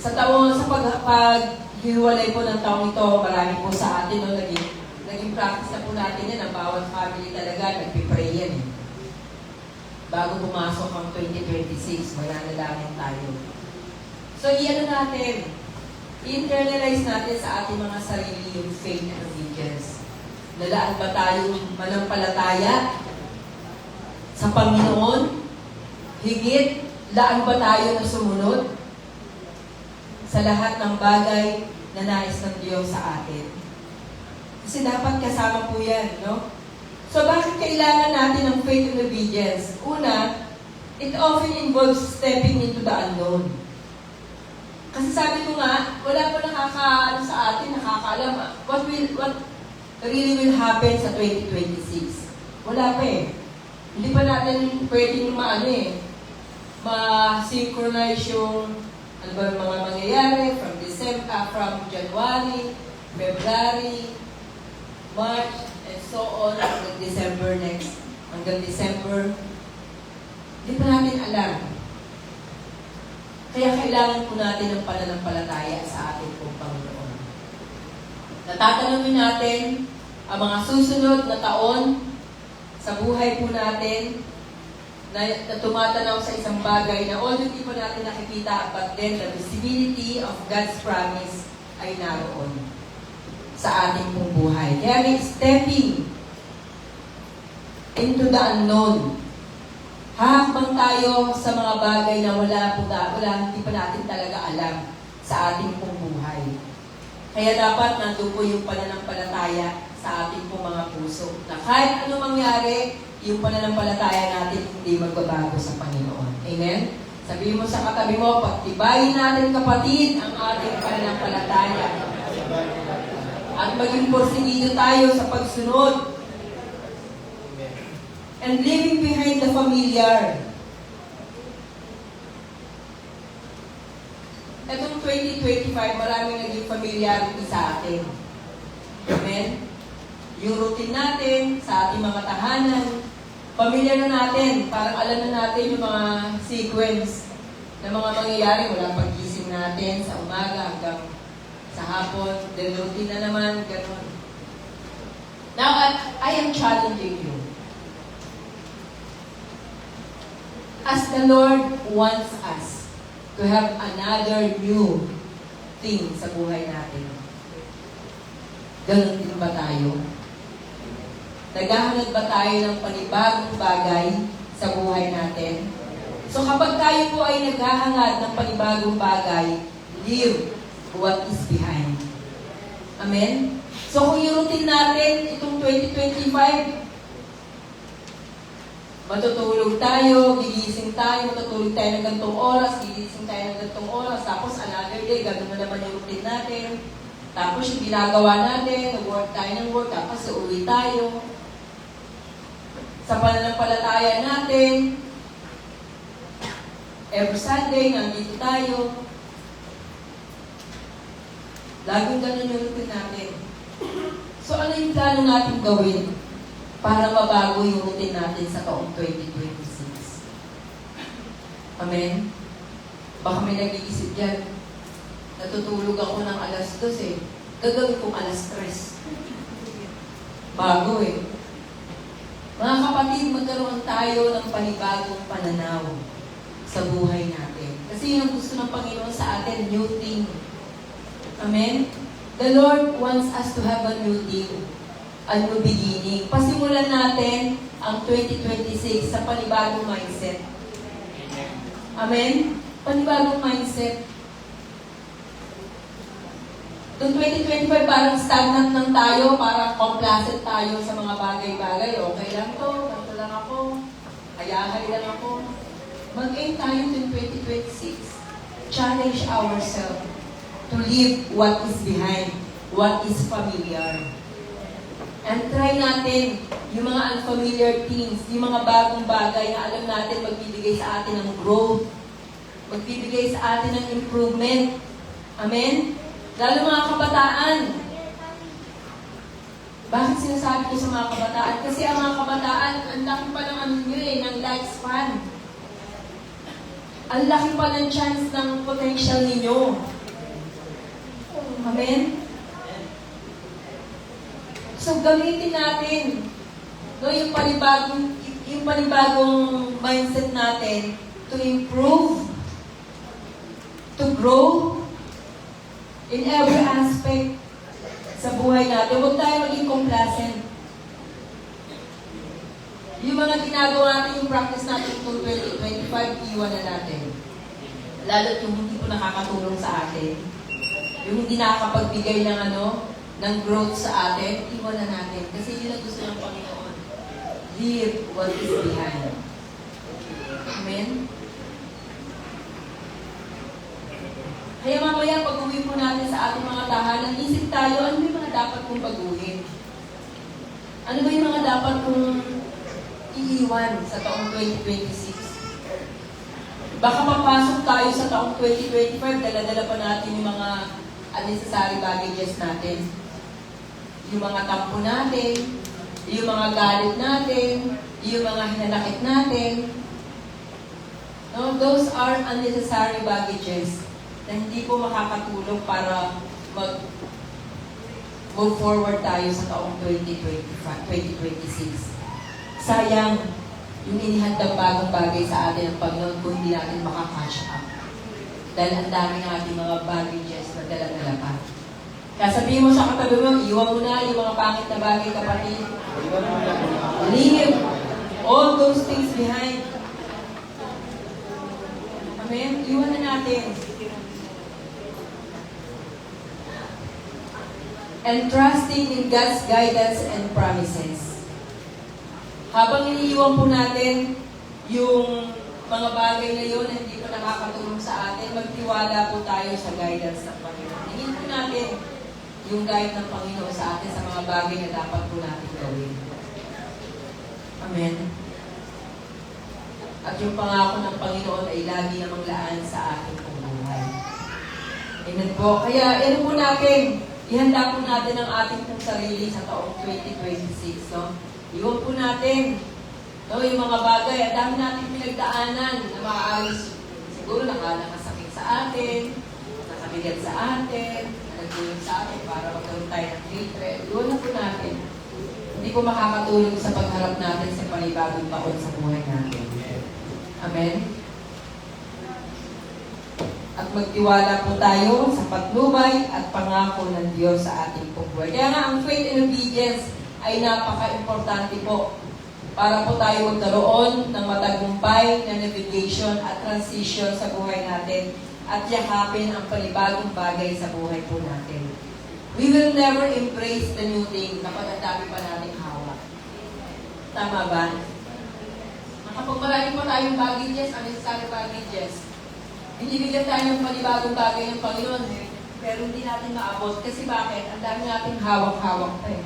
sa paghiwalay po ng taong ito. Marami po sa atin, no, naging practice na po natin yan. Ang bawat family talaga, nagpipray yan. Bago pumasok ang 2026, mananalangin tayo. So, iyan natin. I-internalize natin sa ating mga sarili yung faith and obedience. Nalaan ba tayong manampalataya sa Panginoon? Higit, laan ba tayo na sumunod sa lahat ng bagay na nais ng Diyos sa atin? Kasi dapat kasama po yan, no? So, bakit kailangan natin ng faith and obedience? Una, it often involves stepping into the unknown. Kasi sabi ko nga, wala pa nakakaano sa atin, nakakaalam what really will happen sa 2026. Wala pa eh. Hindi pa natin pwedeng ma-synchronize yung ano ba yung mga mangyayari from January, February, March, and so on, hanggang December next. Hanggang December, hindi pa natin alam. Kaya kailangan po natin ng pananampalataya sa ating pong Panginoon. Natatanungin natin ang mga susunod na taon sa buhay po natin na tumatanaw sa isang bagay na although hindi pa natin nakikita, but then the visibility of God's promise ay naroon sa ating pong buhay. Kaya may stepping into the unknown. Hahakbang tayo sa mga bagay na hindi pa natin talaga alam sa ating pong buhay. Kaya dapat nandun po yung pananampalataya sa ating pong mga puso. Na kahit ano mangyari, yung pananampalataya natin hindi magbabago sa Panginoon. Amen? Sabihin mo sa katabi mo, pagtibayin natin kapatid ang ating pananampalataya. At maging porsigido tayo sa pagsunod. And leaving behind the familiar. Etong 2025, maraming naging familiarity sa atin. Amen? Yung routine natin sa ating mga tahanan, pamilya na natin, parang alam na natin yung mga sequence ng mga mangyayari mula paggising natin sa umaga hanggang sa hapon, then routine na naman, gano'n. Now, I am challenging you. As the Lord wants us to have another new thing sa buhay natin, ganun din ba tayo? Naghahanap ba tayo ng panibagong bagay sa buhay natin? So kapag tayo po ay naghahangad ng panibagong bagay, leave what is behind. Amen? So kung yung routine natin, itong 2025, matutulog tayo, gigising tayo, matutulog tayo ng gantong oras, gigising tayo ng gantong oras, tapos another day, gano'n na naman yung routine natin. Tapos yung ginagawa natin, nag-work tayo ng work, tapos uuwi tayo. Sa pananampalataya natin, every Sunday, nandito tayo. Laging ganun yung routine natin. So ano yung plano natin gawin para mabago yung routine natin sa taong 2026? Amen? Baka may nag-iisip yan. Natutulog ako ng alas 2 eh. Gagawin kong alas 3. Bago eh. Mga kapatid, magkaroon tayo ng panibagong pananaw sa buhay natin. Kasi yun ang gusto ng Panginoon sa atin, new thing. Amen? The Lord wants us to have a new thing, a new beginning. Pasimulan natin ang 2026 sa panibagong mindset. Amen? Panibagong mindset. Noong 2025, parang stagnant lang tayo, parang complacent tayo sa mga bagay-bagay. Okay lang to, ganito lang ako, hayahay lang ako. Mag-aim tayo in 2026. Challenge ourselves to leave what is behind, what is familiar. And try natin yung mga unfamiliar things, yung mga bagong bagay na alam natin magbibigay sa atin ng growth, magbibigay sa atin ng improvement. Amen? Lalo mga kabataan. Bakit sinasabi ko sa mga kabataan? Kasi ang mga kabataan, ang laki pa ng ng lifespan. Ang laki pa ng chance ng potential ninyo. Amen? So, gamitin natin yung panibagong mindset natin to improve, to grow, in every aspect sa buhay natin. Huwag tayo maging complacent. Yung mga ginagawa natin, yung practice natin kung 2025, iwan na natin. Lalo't yung hindi po nakakatulong sa atin. Yung hindi nakakapagbigay ng growth sa atin, iwan na natin. Kasi yun ang gusto ng Panginoon. Leave what is behind. Amen? Kaya mamaya, pag-uwi po natin sa ating mga tahanan, isip tayo, ano ba yung mga dapat kong pag-uwi? Ano ba yung mga dapat kong iiwan sa taong 2026? Baka papasok tayo sa taong 2025, dala-dala pa natin yung mga unnecessary baggages natin. Yung mga tampo natin, yung mga galit natin, yung mga hinanakit natin. No, those are unnecessary baggages na hindi po makakatulong para mag-move forward tayo sa taong 2026. Sayang yung inihandang bagong bagay sa atin ng Panginoon kung hindi natin makakatch up. Dahil ang dami ng ating mga baggages na dala-dala pa. Kaya sabihin mo sa katabi mo, iwan mo na yung mga pangit na bagay, kapatid. Leave all those things behind. Amen? Iwan na natin. And trusting in God's guidance and promises. Habang iniiwan po natin yung mga bagay na yun na hindi pa nakakatulong sa atin, magtiwala po tayo sa guidance ng Panginoon. Hingin po natin yung guide ng Panginoon sa atin sa mga bagay na dapat po natin gawin. Amen. At yung pangako ng Panginoon ay lagi namang laan sa ating pong buhay. Amen po. Kaya, ano po natin, ihanda po natin ang ating pong sarili sa taong 2026, no? Iwan po natin, no, yung mga bagay. Ang dami natin pinagdaanan na maaaring siguro nakasakit sa atin, nakabigat sa atin, nagtulong sa atin para magkaroon tayo ng hatred. Iwan na po natin. Hindi po makakatulong sa pagharap natin sa panibagong taon sa buhay natin. Amen? At magtiwala po tayo sa patnubay at pangako ng Diyos sa ating buhay. Kaya nga, ang faith and obedience ay napaka-importante po para po tayo magkaroon ng matagumpay na navigation at transition sa buhay natin at yakapin ang panibagong bagay sa buhay po natin. We will never embrace the new thing kapag ang dami pa nating hawak. Tama ba? Kapag marami pa tayong baggages, unnecessary baggages, binibigyan tayo ng panibagong bagay ng Panginoon, pero hindi natin maabot. Kasi bakit? Ang dami nating hawak-hawak pa eh.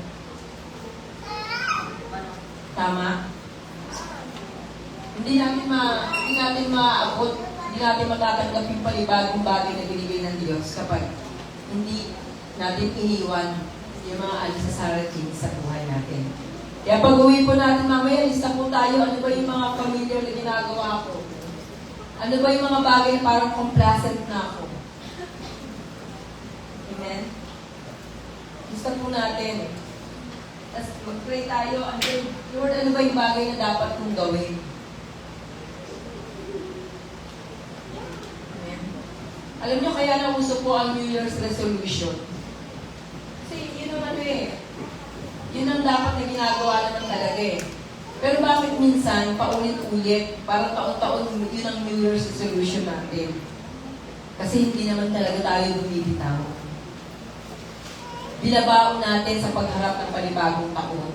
Tama? Hindi natin maabot, hindi natin matatanggap yung panibagong bagay na binibigay ng Diyos kapag hindi natin iniwan yung mga unnecessary things sa buhay natin. Kaya pag uwi po natin mamaya, lista po tayo, ano ba yung mga familiar na ginagawa ko? Ano ba yung mga bagay na parang complacent na ako? Amen? Gusto po natin. Tapos mag-pray tayo. Lord, ano ba yung bagay na dapat kong gawin? Amen? Alam nyo, kaya nauso po ang New Year's resolution. Kasi yun ang ano eh. Yun ang dapat na ginagawa naman talaga eh. Pero bakit minsan, paulit-ulit, parang taon-taon, yun ang New Year's resolution natin? Kasi hindi naman talaga tayo bumibitaw. Binabaon natin sa pagharap ng panibagong taon.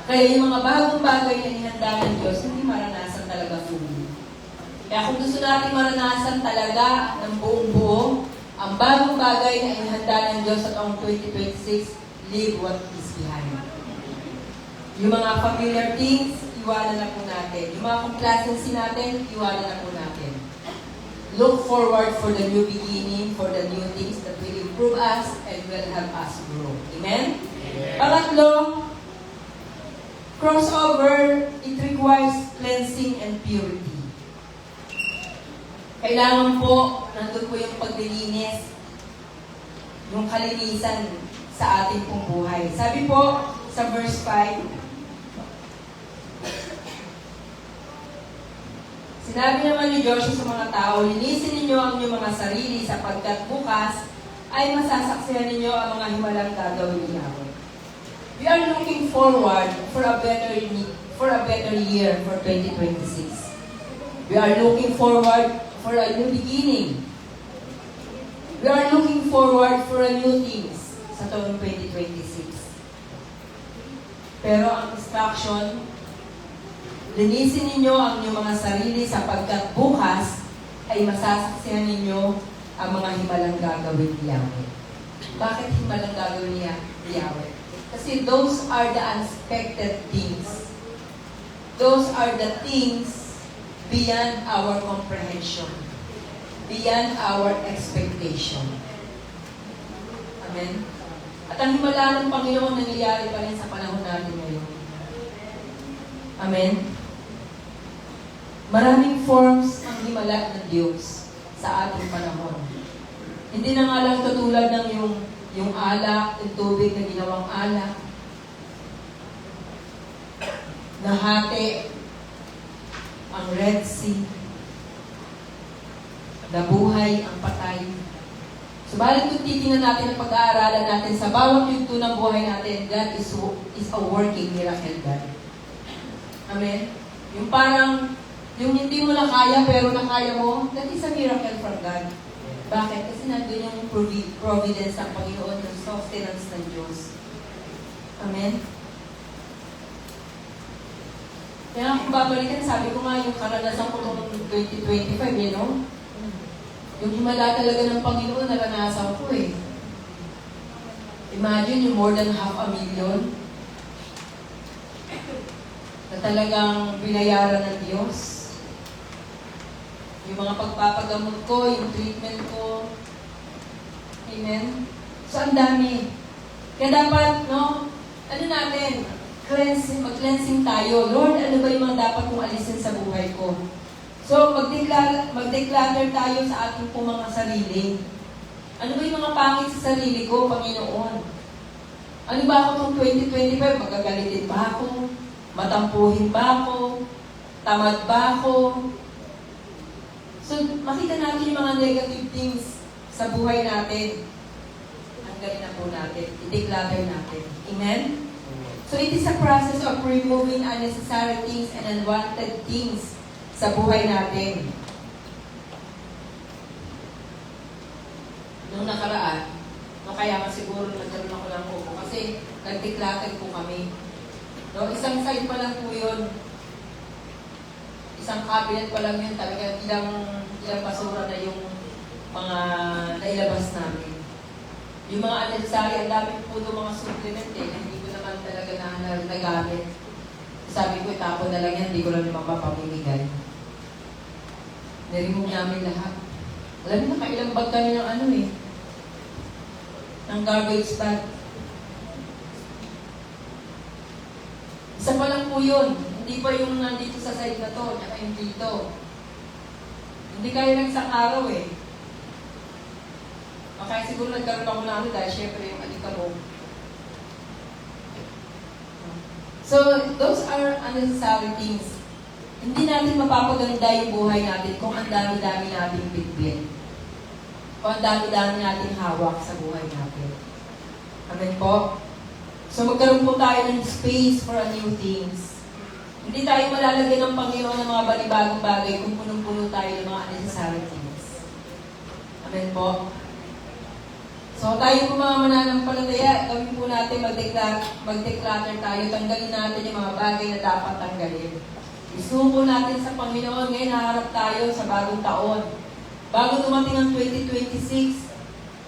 Kaya yung mga bagong bagay na inihanda ng Diyos, hindi maranasan talaga fully. Kaya kung gusto natin maranasan talaga ng buong buo, ang bagong bagay na inihanda ng Diyos sa taong 2026, leave what is behind. Yung mga familiar things, iwanan na po natin. Yung mga complacency natin, iwanan na po natin. Look forward for the new beginning, for the new things that will improve us and will help us grow. Amen? Pangatlo, crossover, it requires cleansing and purity. Kailangan po, nandun po yung paglilinis, yung kalinisan sa ating pong buhay. Sabi po sa verse 5, sinabi naman ni Joshua sa mga tao, linisin ninyo ang inyong mga sarili sapagkat bukas ay masasaksihan ninyo ang mga himalang gagawin ni Yahweh. We are looking forward for a better year for 2026. We are looking forward for a new beginning. We are looking forward for a new things sa taong 2026. Pero ang instruction, linisin ninyo ang inyong mga sarili sapagkat bukas ay masasaksihan ninyo ang mga himalang gagawin ni Yahweh. Bakit himalang gagawin ni Yahweh? Kasi those are the unexpected things. Those are the things beyond our comprehension, beyond our expectation. Amen? At ang himala ng Panginoon nangyayari pa rin sa panahon natin ngayon. Amen? Maraming forms ang himala ng Diyos sa ating panahon. Hindi na nga lang katulad ng yung alak, yung tubig na ginawang alak, nahati ang Red Sea, nabuhay ang patay. Subalit kung titingnan natin ang pag-aaralan natin sa bawat yugto ng buhay natin, God is a working miracle God. Amen? Yung parang, yung hindi mo na kaya pero nakaya mo, that is a miracle from God. Bakit? Kasi nandun yung providence ng Panginoon, yung sustenance ng Diyos. Amen? Kaya kung babalikan, sabi ko nga, yung karanasan ko noong 2025, you know? Yung himala talaga ng Panginoon, naranasan ko eh. Imagine yung more than 500,000 na talagang binayaran ng Diyos. Yung mga pagpapagamot ko, yung treatment ko. Amen? So, ang dami. Kaya dapat, no? Ano natin? Mag-cleansing tayo. Lord, ano ba yung mga dapat kong alisin sa buhay ko? So, mag-declutter tayo sa ating pong mga sarili. Ano ba yung mga pangit sa sarili ko, Panginoon? Ano ba ako itong 2025? Magagalitin ba ako? Matampuhin ba ako? Tamad ba ako? So, makita natin yung mga negative things sa buhay natin. Hanggang na po natin. I-declutter natin. Amen? So, it is a process of removing unnecessary things and unwanted things sa buhay natin. Nung nakaraan, kaya nga siguro nagkaroon ako ng upo kasi nag-declutter po kami. No, isang side pa lang po yun. Isang cabinet pa lang yun, talaga ilang basura na yung mga nailabas namin. Yung mga unnecessary, ang dami po doon mga supplement eh, na hindi ko naman talaga nagamit. Sabi ko, itapon na lang yan, hindi ko lang naman mapamimigay. Niremove namin lahat. Alam mo, nakailang bag kami ng ano eh, ng garbage bag. Isa pa lang po yun. Hindi pa yung nandito sa side na to, tsaka yung dito. Hindi kaya ng isang araw eh. Kaya siguro nagkaroon ako ng ano dahil syempre yung alikabok. So, those are unnecessary things. Hindi natin mapapaganda yung buhay natin kung ang dami-dami nating bitbit. Kung ang dami-dami nating hawak sa buhay natin. Amen po? So, magkaroon po tayo ng space for a new things. Hindi tayo malalagay ng Panginoon ng mga balibagong bagay kung punong-puno tayo ng mga unnecessary things. Amen po? So, tayo po mga mananampalataya, gawin po natin mag-declutter tayo, tanggalin natin yung mga bagay na dapat tanggalin. Isuko natin sa Panginoon, ngayon naharap tayo sa bagong taon. Bago dumating ang 2026,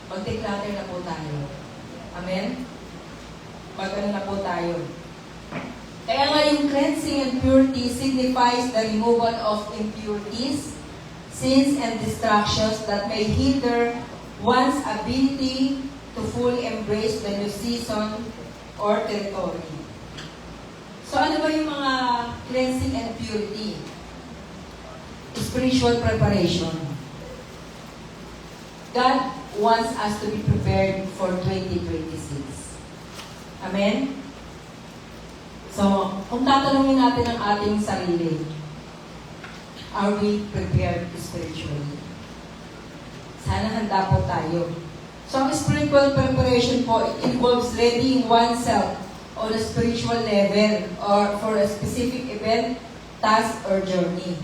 mag-declutter na po tayo. Amen? Mag-ano na po tayo. Kaya nga yung cleansing and purity signifies the removal of impurities, sins, and distractions that may hinder one's ability to fully embrace the new season or territory. So ano ba yung mga cleansing and purity? Spiritual preparation. God wants us to be prepared for 2026. Amen? So, kung tatanungin natin ang ating sarili, are we prepared spiritually? Sana handa po tayo. So, ang spiritual preparation po, it involves readying oneself on a spiritual level or for a specific event, task, or journey.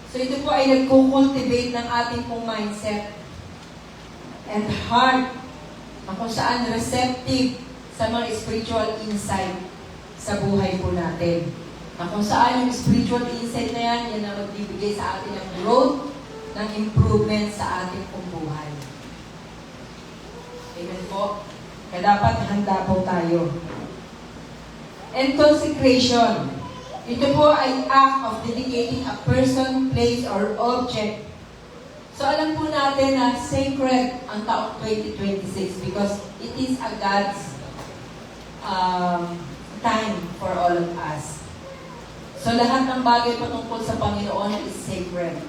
So, ito po ay nagkukultivate ng ating pong mindset and heart na kung saan receptive sa mga spiritual insight sa buhay po natin. Na kung saan yung spiritual insight na yan, yan ang magbibigay sa atin ng growth, ng improvement sa ating pong buhay. Amen po. Kaya dapat handa po tayo. And consecration. Ito po ay act of dedicating a person, place, or object. So alam po natin na sacred ang taong 2026 because it is a God's time for all of us. So lahat ng bagay patungkol sa Panginoon is sacred.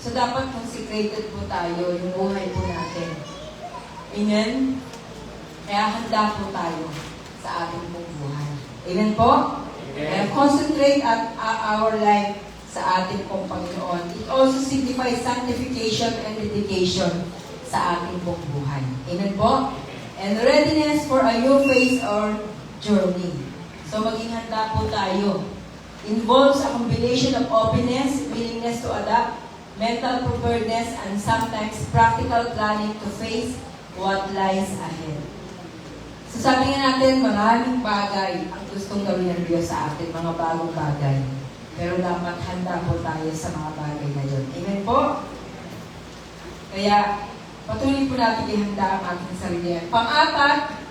So dapat consecrated po tayo yung buhay po natin. Amen? Kaya handa po tayo sa ating pong buhay. Amen po? Kaya concentrate at our life sa ating pong Panginoon. It also signifies sanctification and dedication sa ating pong buhay. Amen po? And readiness for a new phase or journey. So maging handa po tayo. Involves a combination of openness, willingness to adapt, mental preparedness, and sometimes practical planning to face what lies ahead. So sabi nga natin, maraming bagay ang gustong gawin ng Diyos sa atin, mga bagong bagay. Pero dapat handa po tayo sa mga bagay na yun. Amen po? Kaya, patuloy po natin ihanda ang ating sarili. Pang-apat,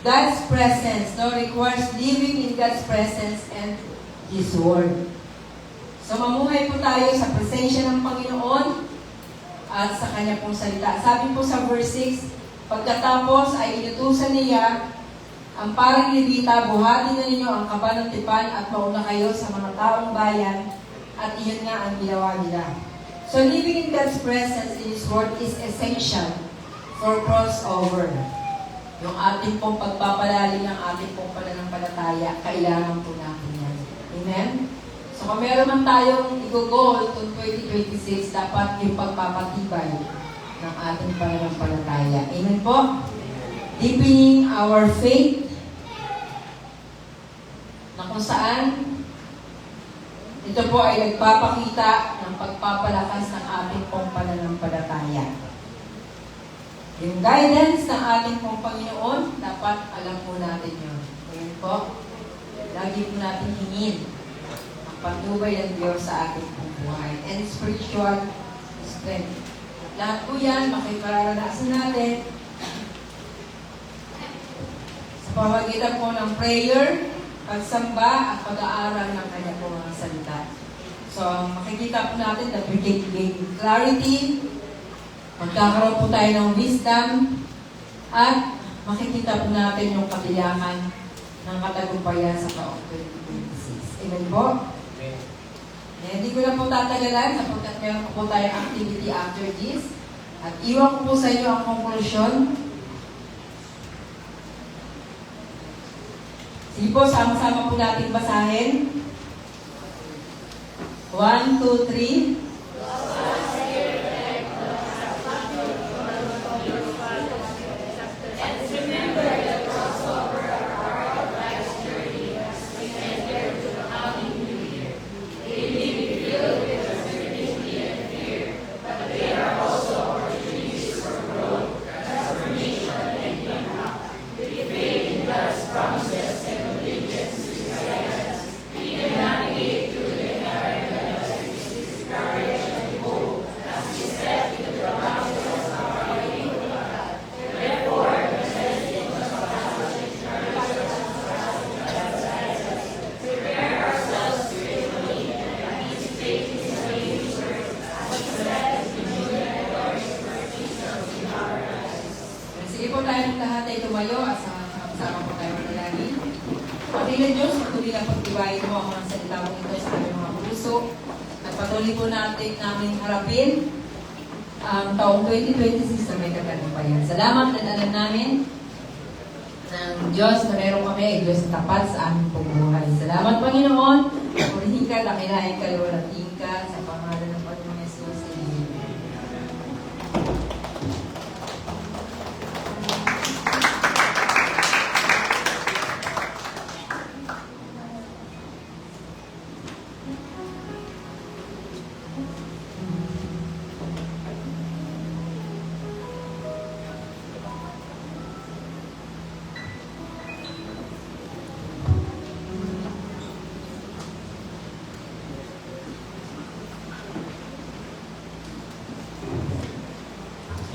God's presence requires living in God's presence and His Word. So, mamuhay po tayo sa presensya ng Panginoon at sa Kanya pong salita. Sabi po sa verse 6, pagkatapos ay inutusan niya ang parang Levita, buhatin na ninyo ang kaba ng tipan at mauna kayo sa mga taong bayan at iyon nga ang ginawa nila. So, living in God's presence in His Word is essential for crossover. Yung ating pong pagpapalalim ng ating pong pananampalataya, kailangan po natin yan. Amen? So, kung meron man tayong i-goal to 2026, dapat yung pagpapatibay ng ating pananampalataya. Amen po? Deepening our faith na kung saan ito po ay nagpapakita ng pagpapalakas ng ating pong pananampalataya. Yung guidance ng ating pong Panginoon, dapat alam po natin yun. Amen po? Lagi po natin hingin ang patnubay ng Diyos sa ating pong buhay. And spiritual strength. Lahat po yan, makipararanasan natin sa pamagitan po ng prayer, pagsamba, at pag-aaral ng kanya po mga salita. So, makikita po natin that we gain clarity, magkakaroon po tayo ng wisdom, at makikita po natin yung katiyakan ng katagumpayan sa taong 2026. Amen po? Hindi ko na po tatagalan sapagkat meron po tayong activity after this. At iwan ko po sa inyo ang conclusion. Sige po, sama-sama po natin basahin. 1, 2, 3. Sige po tayong lahat ay tumayo at sama po tayo manalangin. Panginoon Diyos, patuloy na pagtibayin mo ang mga salita mo ito sa aming mga puso. At patuloy po namin harapin ang taong 2026 na may katagumpayan. Salamat at alam namin ng Diyos na meron kami ay Diyos na tapat sa aming pagbuhay. Salamat Panginoon. Purihin ka, dakilain ka, luwalating ka sa pangalan ng Panginoon Jesus. Amen.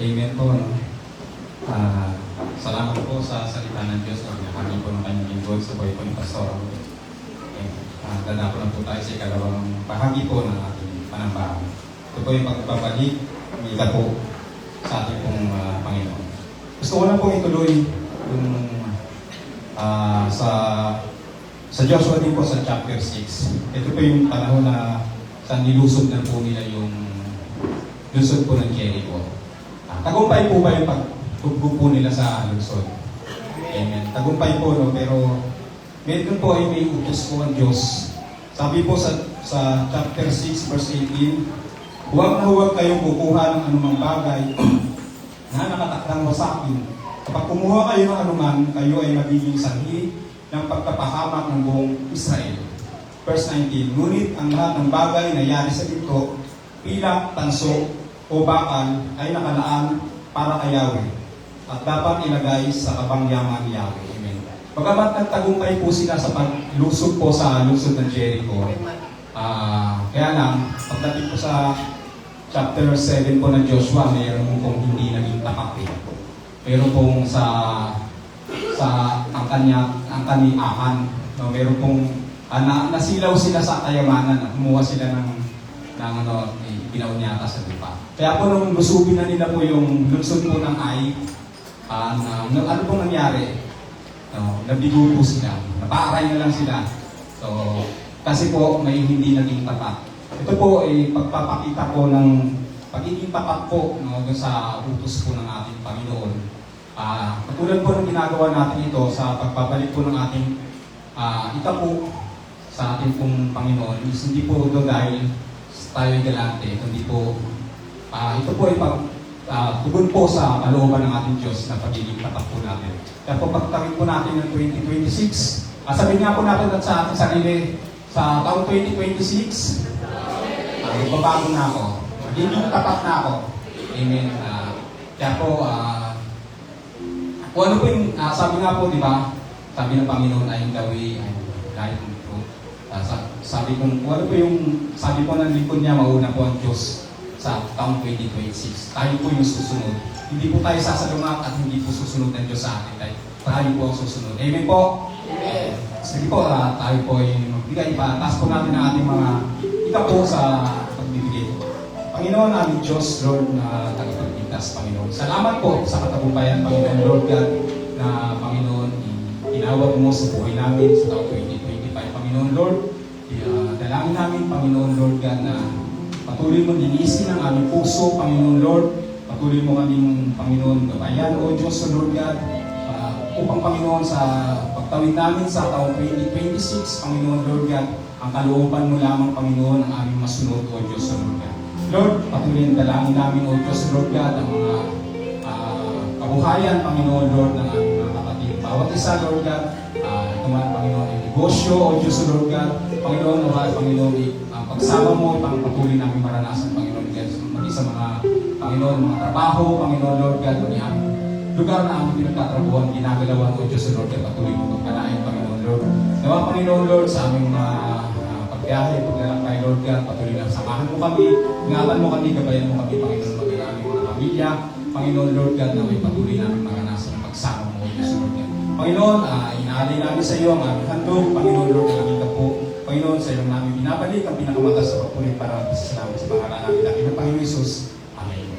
Amen po. No? Salamat po sa salita ng Diyos. Kami po ng kanyang lingkod sa buhay po ng Pastor. Dadako lang po tayo sa ikalawang bahagi po ng ating panambahan. Ito po yung pagbabalik, umika po sa ating pong Panginoon. Gusto ko lang po ituloy yung sa Joshua din po sa chapter 6. Ito po yung panahon na sa nilusog na po nila yung lusog po ng Jericho. Tagumpay po ba yung pagtugbo po nila sa lungsod? Amen. Tagumpay po, no? Pero meron po ay may utos po ang Diyos. Sabi po sa chapter 6 verse 18, huwag na huwag kayong kukuha ng anumang bagay na nakatakdang sa akin. Kapag kumuha kayo ng anuman, kayo ay magiging sanhi ng pagkapahamak ng buong Israel. Verse 19, ngunit ang lahat ng bagay na yari sa ito, pilak, tanso, o bakal ay nakalaan para kay Yahweh at dapat ilagay sa kabangyaman ni Yahweh. Amen. Pagkamat nagtagumpay po sila sa paglusog po sa lungsod ng Jericho, kaya lang, pagdating po sa chapter 7 po ng Joshua, mayroon pong hindi naging tapat. Meron pong ang kaniahan, no, meron pong nasilaw sila sa kayamanan, kumuha sila ng binaunyata sa lupa. Kaya po nung lusubin na nila po yung lungsod po ng Ai, ano pong nangyari? Nabigo po sila. Napaaray na lang sila. So, kasi po may hindi naging tapat. Ito po ay pagpapakita po ng pagiging tapat po sa utos po ng ating Panginoon. Katulad po ng ginagawa natin ito sa pagbabalik po ng ating itapo sa ating pong Panginoon. Hindi po ito dahil tayo galante, kundi po ito po ay tugon po sa kalooban ng ating Diyos na pagiging tapat po natin. Kaya po pagtawid po natin ng 2026, sabihin nga po natin at sa ating sarili, sa taong 2026, magbabago na ako. Magiging tapat na ako. Amen. Kaya po, kung ano po yung, sabi nga po, di ba, sabi ng Panginoon ay the way, guide and truth. Sabi po ng lingkod niya, mauna po ang Diyos sa taong 2026. Tayo po yung susunod. Hindi po tayo sasalungat at hindi po susunod ng Diyos sa atin. Tayo po ang susunod. Amen po? Amen. Sige po, tayo po yung magbigay pa. Taas po natin ang ating mga ika po sa pagbibigay. Panginoon, aming Diyos, Lord, na tagapagligtas, Panginoon. Salamat po sa katagumpayan, Panginoon, Lord God, na Panginoon, inawag mo sa buhay namin sa taong 2025. Panginoon, Lord, dalangin namin, Panginoon Lord God, na patuloy mo linisin ang aming puso, Panginoon Lord. Patuloy mo kaming, Panginoon, gabayan, O Diyos, O Lord God, upang, Panginoon, sa pagtawid namin sa taong 2026, Panginoon Lord God, ang kalooban mo lamang, Panginoon, ang aming masunod, O Diyos, O Lord God. Lord, patuloy ang dalangin namin, O Diyos, O Lord God, ang mga kabuhayan, Panginoon Lord, ng aming mga kapatid. Bawat isa, Lord God, ito man, Panginoon, yung negosyo, O Diyos, O Lord God, Panginoon, Panginoon, ang pagsama mo, patuloy namin maranasan, Panginoon, maging sa mga, Panginoon, mga trabaho, Panginoon, Lord God, maging aming lugar na aming pinagtatrabuhan, ginagalawan, O Diyos, O Lord God, patuloy mo magpalain, Panginoon, Lord. Nawa, Panginoon, Lord, sa aming pagbiyahe, paglalakbay, Lord God, patuloy na samahan mo kami, ingatan mo kami, gabayan mo kami, Panginoon, maging aming mga pamilya, Panginoon, Lord God, na may patuloy namin maranasan ang pagsama mo, O Diyos, Lord God. Panginoon, inaalay namin sa iyo ang aming handog, Panginoon, Lord, ang aming kapo, Panginoon, sa iyo namin binabalik ang pinakamatas sa pagpulit para salamat sa pangalan namin. Dahil ng Panginoon Isus. Amen.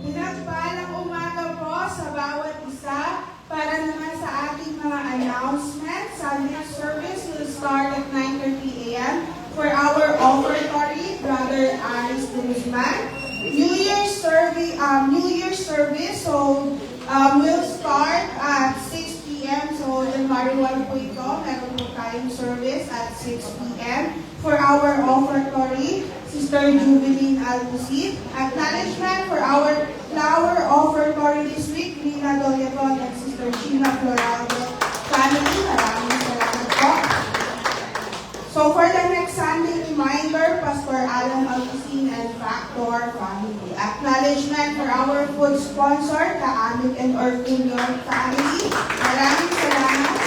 Pinagpalang umaga po sa bawat isa para naman sa ating mga announcements. Sunday service will start at 9:30 a.m. for our offertory, Brother Aris de Guzman. New Year's service, will start at 6 p.m. So, January 1 po ito, meron po tayong service at 6 p.m. For our offertory, Sister Jubilin Albusit. Acknowledgement for our flower offertory this week, Lina Dolyaton and Sister Gina Floraldo family. Maraming salamat po. So for the next Sunday reminder, Pastor Alan Albusin and Factor family. Acknowledgement for our food sponsor, Kaamik and Ortunion family. Maraming salamat.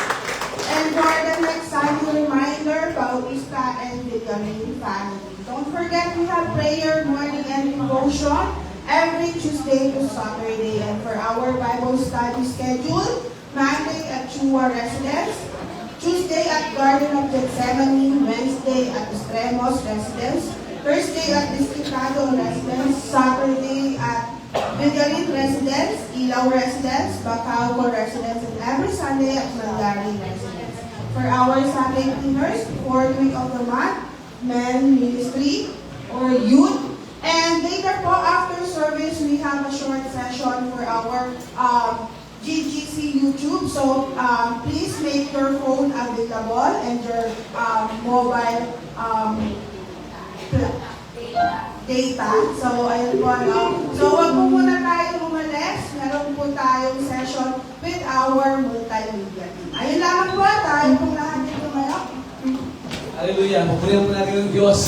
And for the next Sunday reminder, Bautista and Vigamin family. Don't forget we have prayer, morning, and devotion every Tuesday to Saturday. And for our Bible study schedule, Monday at Chua Residence, Tuesday at Garden of Gethsemane, Wednesday at Extremos Residence, Thursday at Districado Residence, Saturday at Vigarin Residence, Ilaw Residence, Bacauco Residence, and every Sunday at Malgari Residence. For our Sunday cleaners, 4th week of the month, men ministry or youth. And later po, after service, we have a short session for our GGC YouTube. So please make your phone available and your mobile data. So ayun po. So wag po muna tayo umalis. Meron po tayong session with our multimedia team. Ayun lamang po. Tayo pong lahat dito ngayon. Hallelujah. Pagpurihan po natin ng Diyos.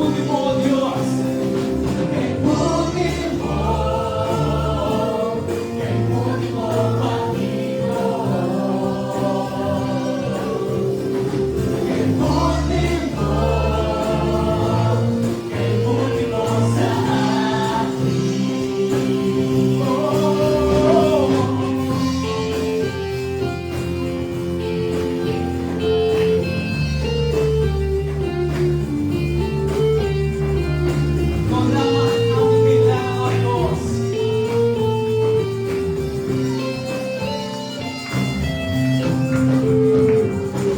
buti mo, O Diyos. Kay buti mo, kay buti mo, Panginoon. Kay buti mo, kay buti mo sa akin. Oh. Ikaw lamang ang kailangan, Diyos.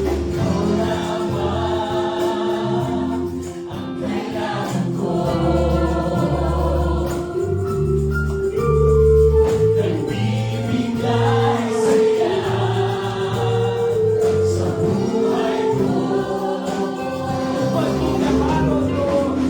Ikaw lamang ang kailangan ko. Nagbibigay saya sa buhay ko. Pagmamahal, Lord.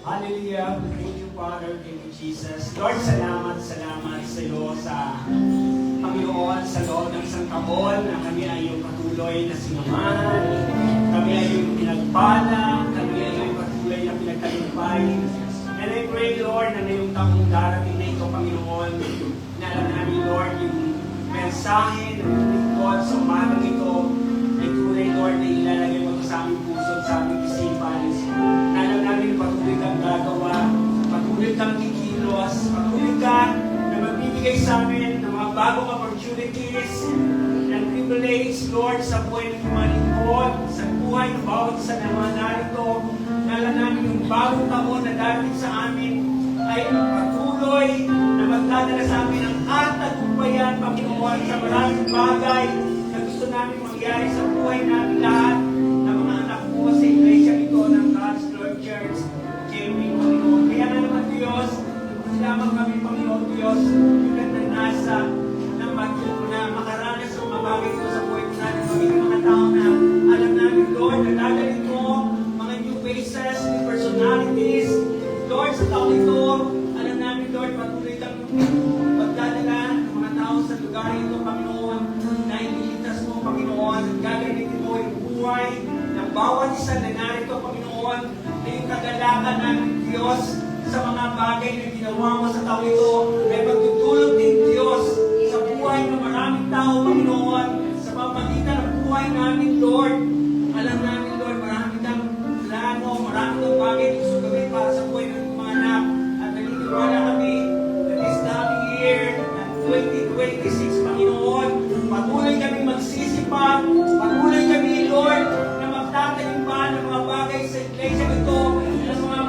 Hallelujah. Thank you, Father. Thank you, Jesus. Lord, salamat sa iyo sa Panginoon sa loob ng isang taon na kami ay iyong patuloy na sinamahan. Kami ay iyong pinagpala. Kami ay iyong patuloy na pinagtagumpay. And I pray, Lord, na ngayong taong darating na ito, Panginoon, na alam namin, Lord, yung mensahe na pinagtungkol sa umagang ito ay tunay, Lord, na ilalagay mo ito sa aming puso at sa aming isipan. Na alam namin patuloy kang gagawa, patuloy kang kikilos, patuloy ka na magbibigay sa amin ng mga bagong opportunities and privilege, Lord, sa buhay ng mga lingkod, sa buhay ng bawat isa na mga narito. Nala namin yung bagong taon na darating sa amin ay patuloy na magdadala sa amin ang tagumpayan, Panginoon, sa maraming bagay na gusto namin mangyari sa buhay namin lahat ng mga anak mo sa iglesia ito ng God's Lord Church. Kevin, Panginoon. Kaya na naman, Diyos, salamat kami, Panginoon, Diyos, yung nasa na makaranas ng mga bagay ito sa buhay ko natin. Magiging mga tao na alam namin, Lord, na dadalhin mo mga new faces, new personalities. Lord, sa taon ito, alam namin, Lord, patuloy kang magdadala ng mga tao sa lugar ito, Panginoon, na iniligtas mo, Panginoon, at gagamitin mo yung buhay ng bawat isa na narito, Panginoon, na yung kagalakan namin, Diyos, sa mga bagay na ginawa mo sa taon ito, ay magtutulog din, Diyos, sa buhay ng maraming tao, Panginoon, sa pamagitan ng buhay namin, Lord. Alam namin, Lord, marami kang plano, marami kang bagay na gusto gawin para sa buhay ng mga anak. At naniniwala kami na this coming year, ng 2026, Panginoon, patuloy kami magsisipag, patuloy kami, Lord, na magtatanim pa ng mga bagay sa iglesia ito, ng mga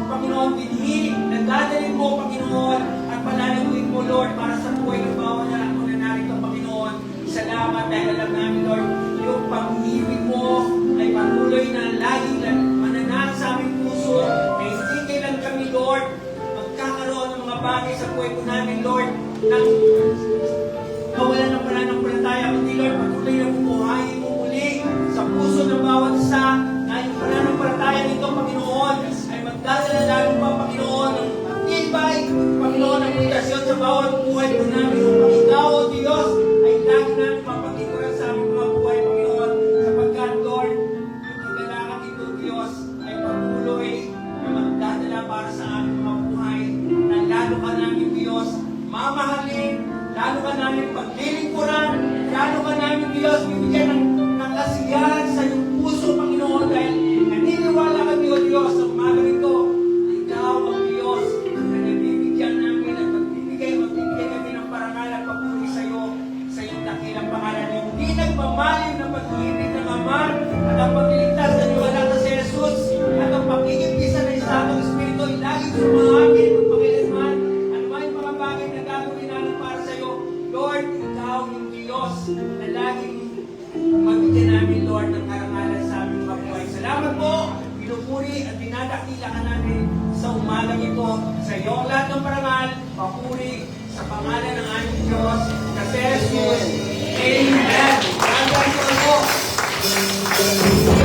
Panginoon, binhi, nagdadalhin mo, Panginoon, at palalaguin mo, Lord, para sa buhay ng bawat anak mo na narito, Panginoon. Salamat dahil alam namin, Lord, yung pag-ibig mo ay patuloy na laging mananalo sa aming puso, na hindi kailan kami, Lord, magkakaroon ng mga bagay sa buhay ko namin, Lord, ng kawalan ng pananampalataya, kundi, Lord, patuloy na bumuhayin mo muli sa puso ng bawat isa, na yung pananampalataya nito, Panginoon, ay magdadala lalo pa, Panginoon, ng tibay, Panginoon, ng meditasyon sa bawat buhay ko namin. Upang ikaw, O Diyos, ay lagi namin mapagikuran sa aming mga buhay, Panginoon, sapagkat, Lord, yung kagalakan ito, Diyos, ay patuloy na magdadala para sa aming mga buhay, na lalo ka namin, Diyos, mamahalin, lalo ka namin paglilingkuran, lalo ka namin, Diyos, bibigyan ng kasiyahan sa iyong puso, Panginoon, dahil naniniwala kami, O Diyos, sa umaga ito, na ikaw ang Diyos na nabibigyan namin at magbibigay kami ng parangal at papuri sa iyong dakilang pangalan. Yung di nagmamaliw ng pag-ibig ng Ama at ang pagliligtas na iyong anak na si Jesus at ang pag-iimpisa ng Santo Espiritu ay laging sumangangin ng Panginoon. Ano ba yung mga bagay na gagawin namin para sa iyo? Lord, ikaw yung Diyos na laging magbigyan namin, Lord, ng karangalan sa aming mga buhay. Salamat po, pinupuri at dinadakila ka namin sa umagang ito. Sa iyo ang lahat ng parangal, papuri sa pangalan ng aming Diyos na si Jesus. Amen. God bless you all po.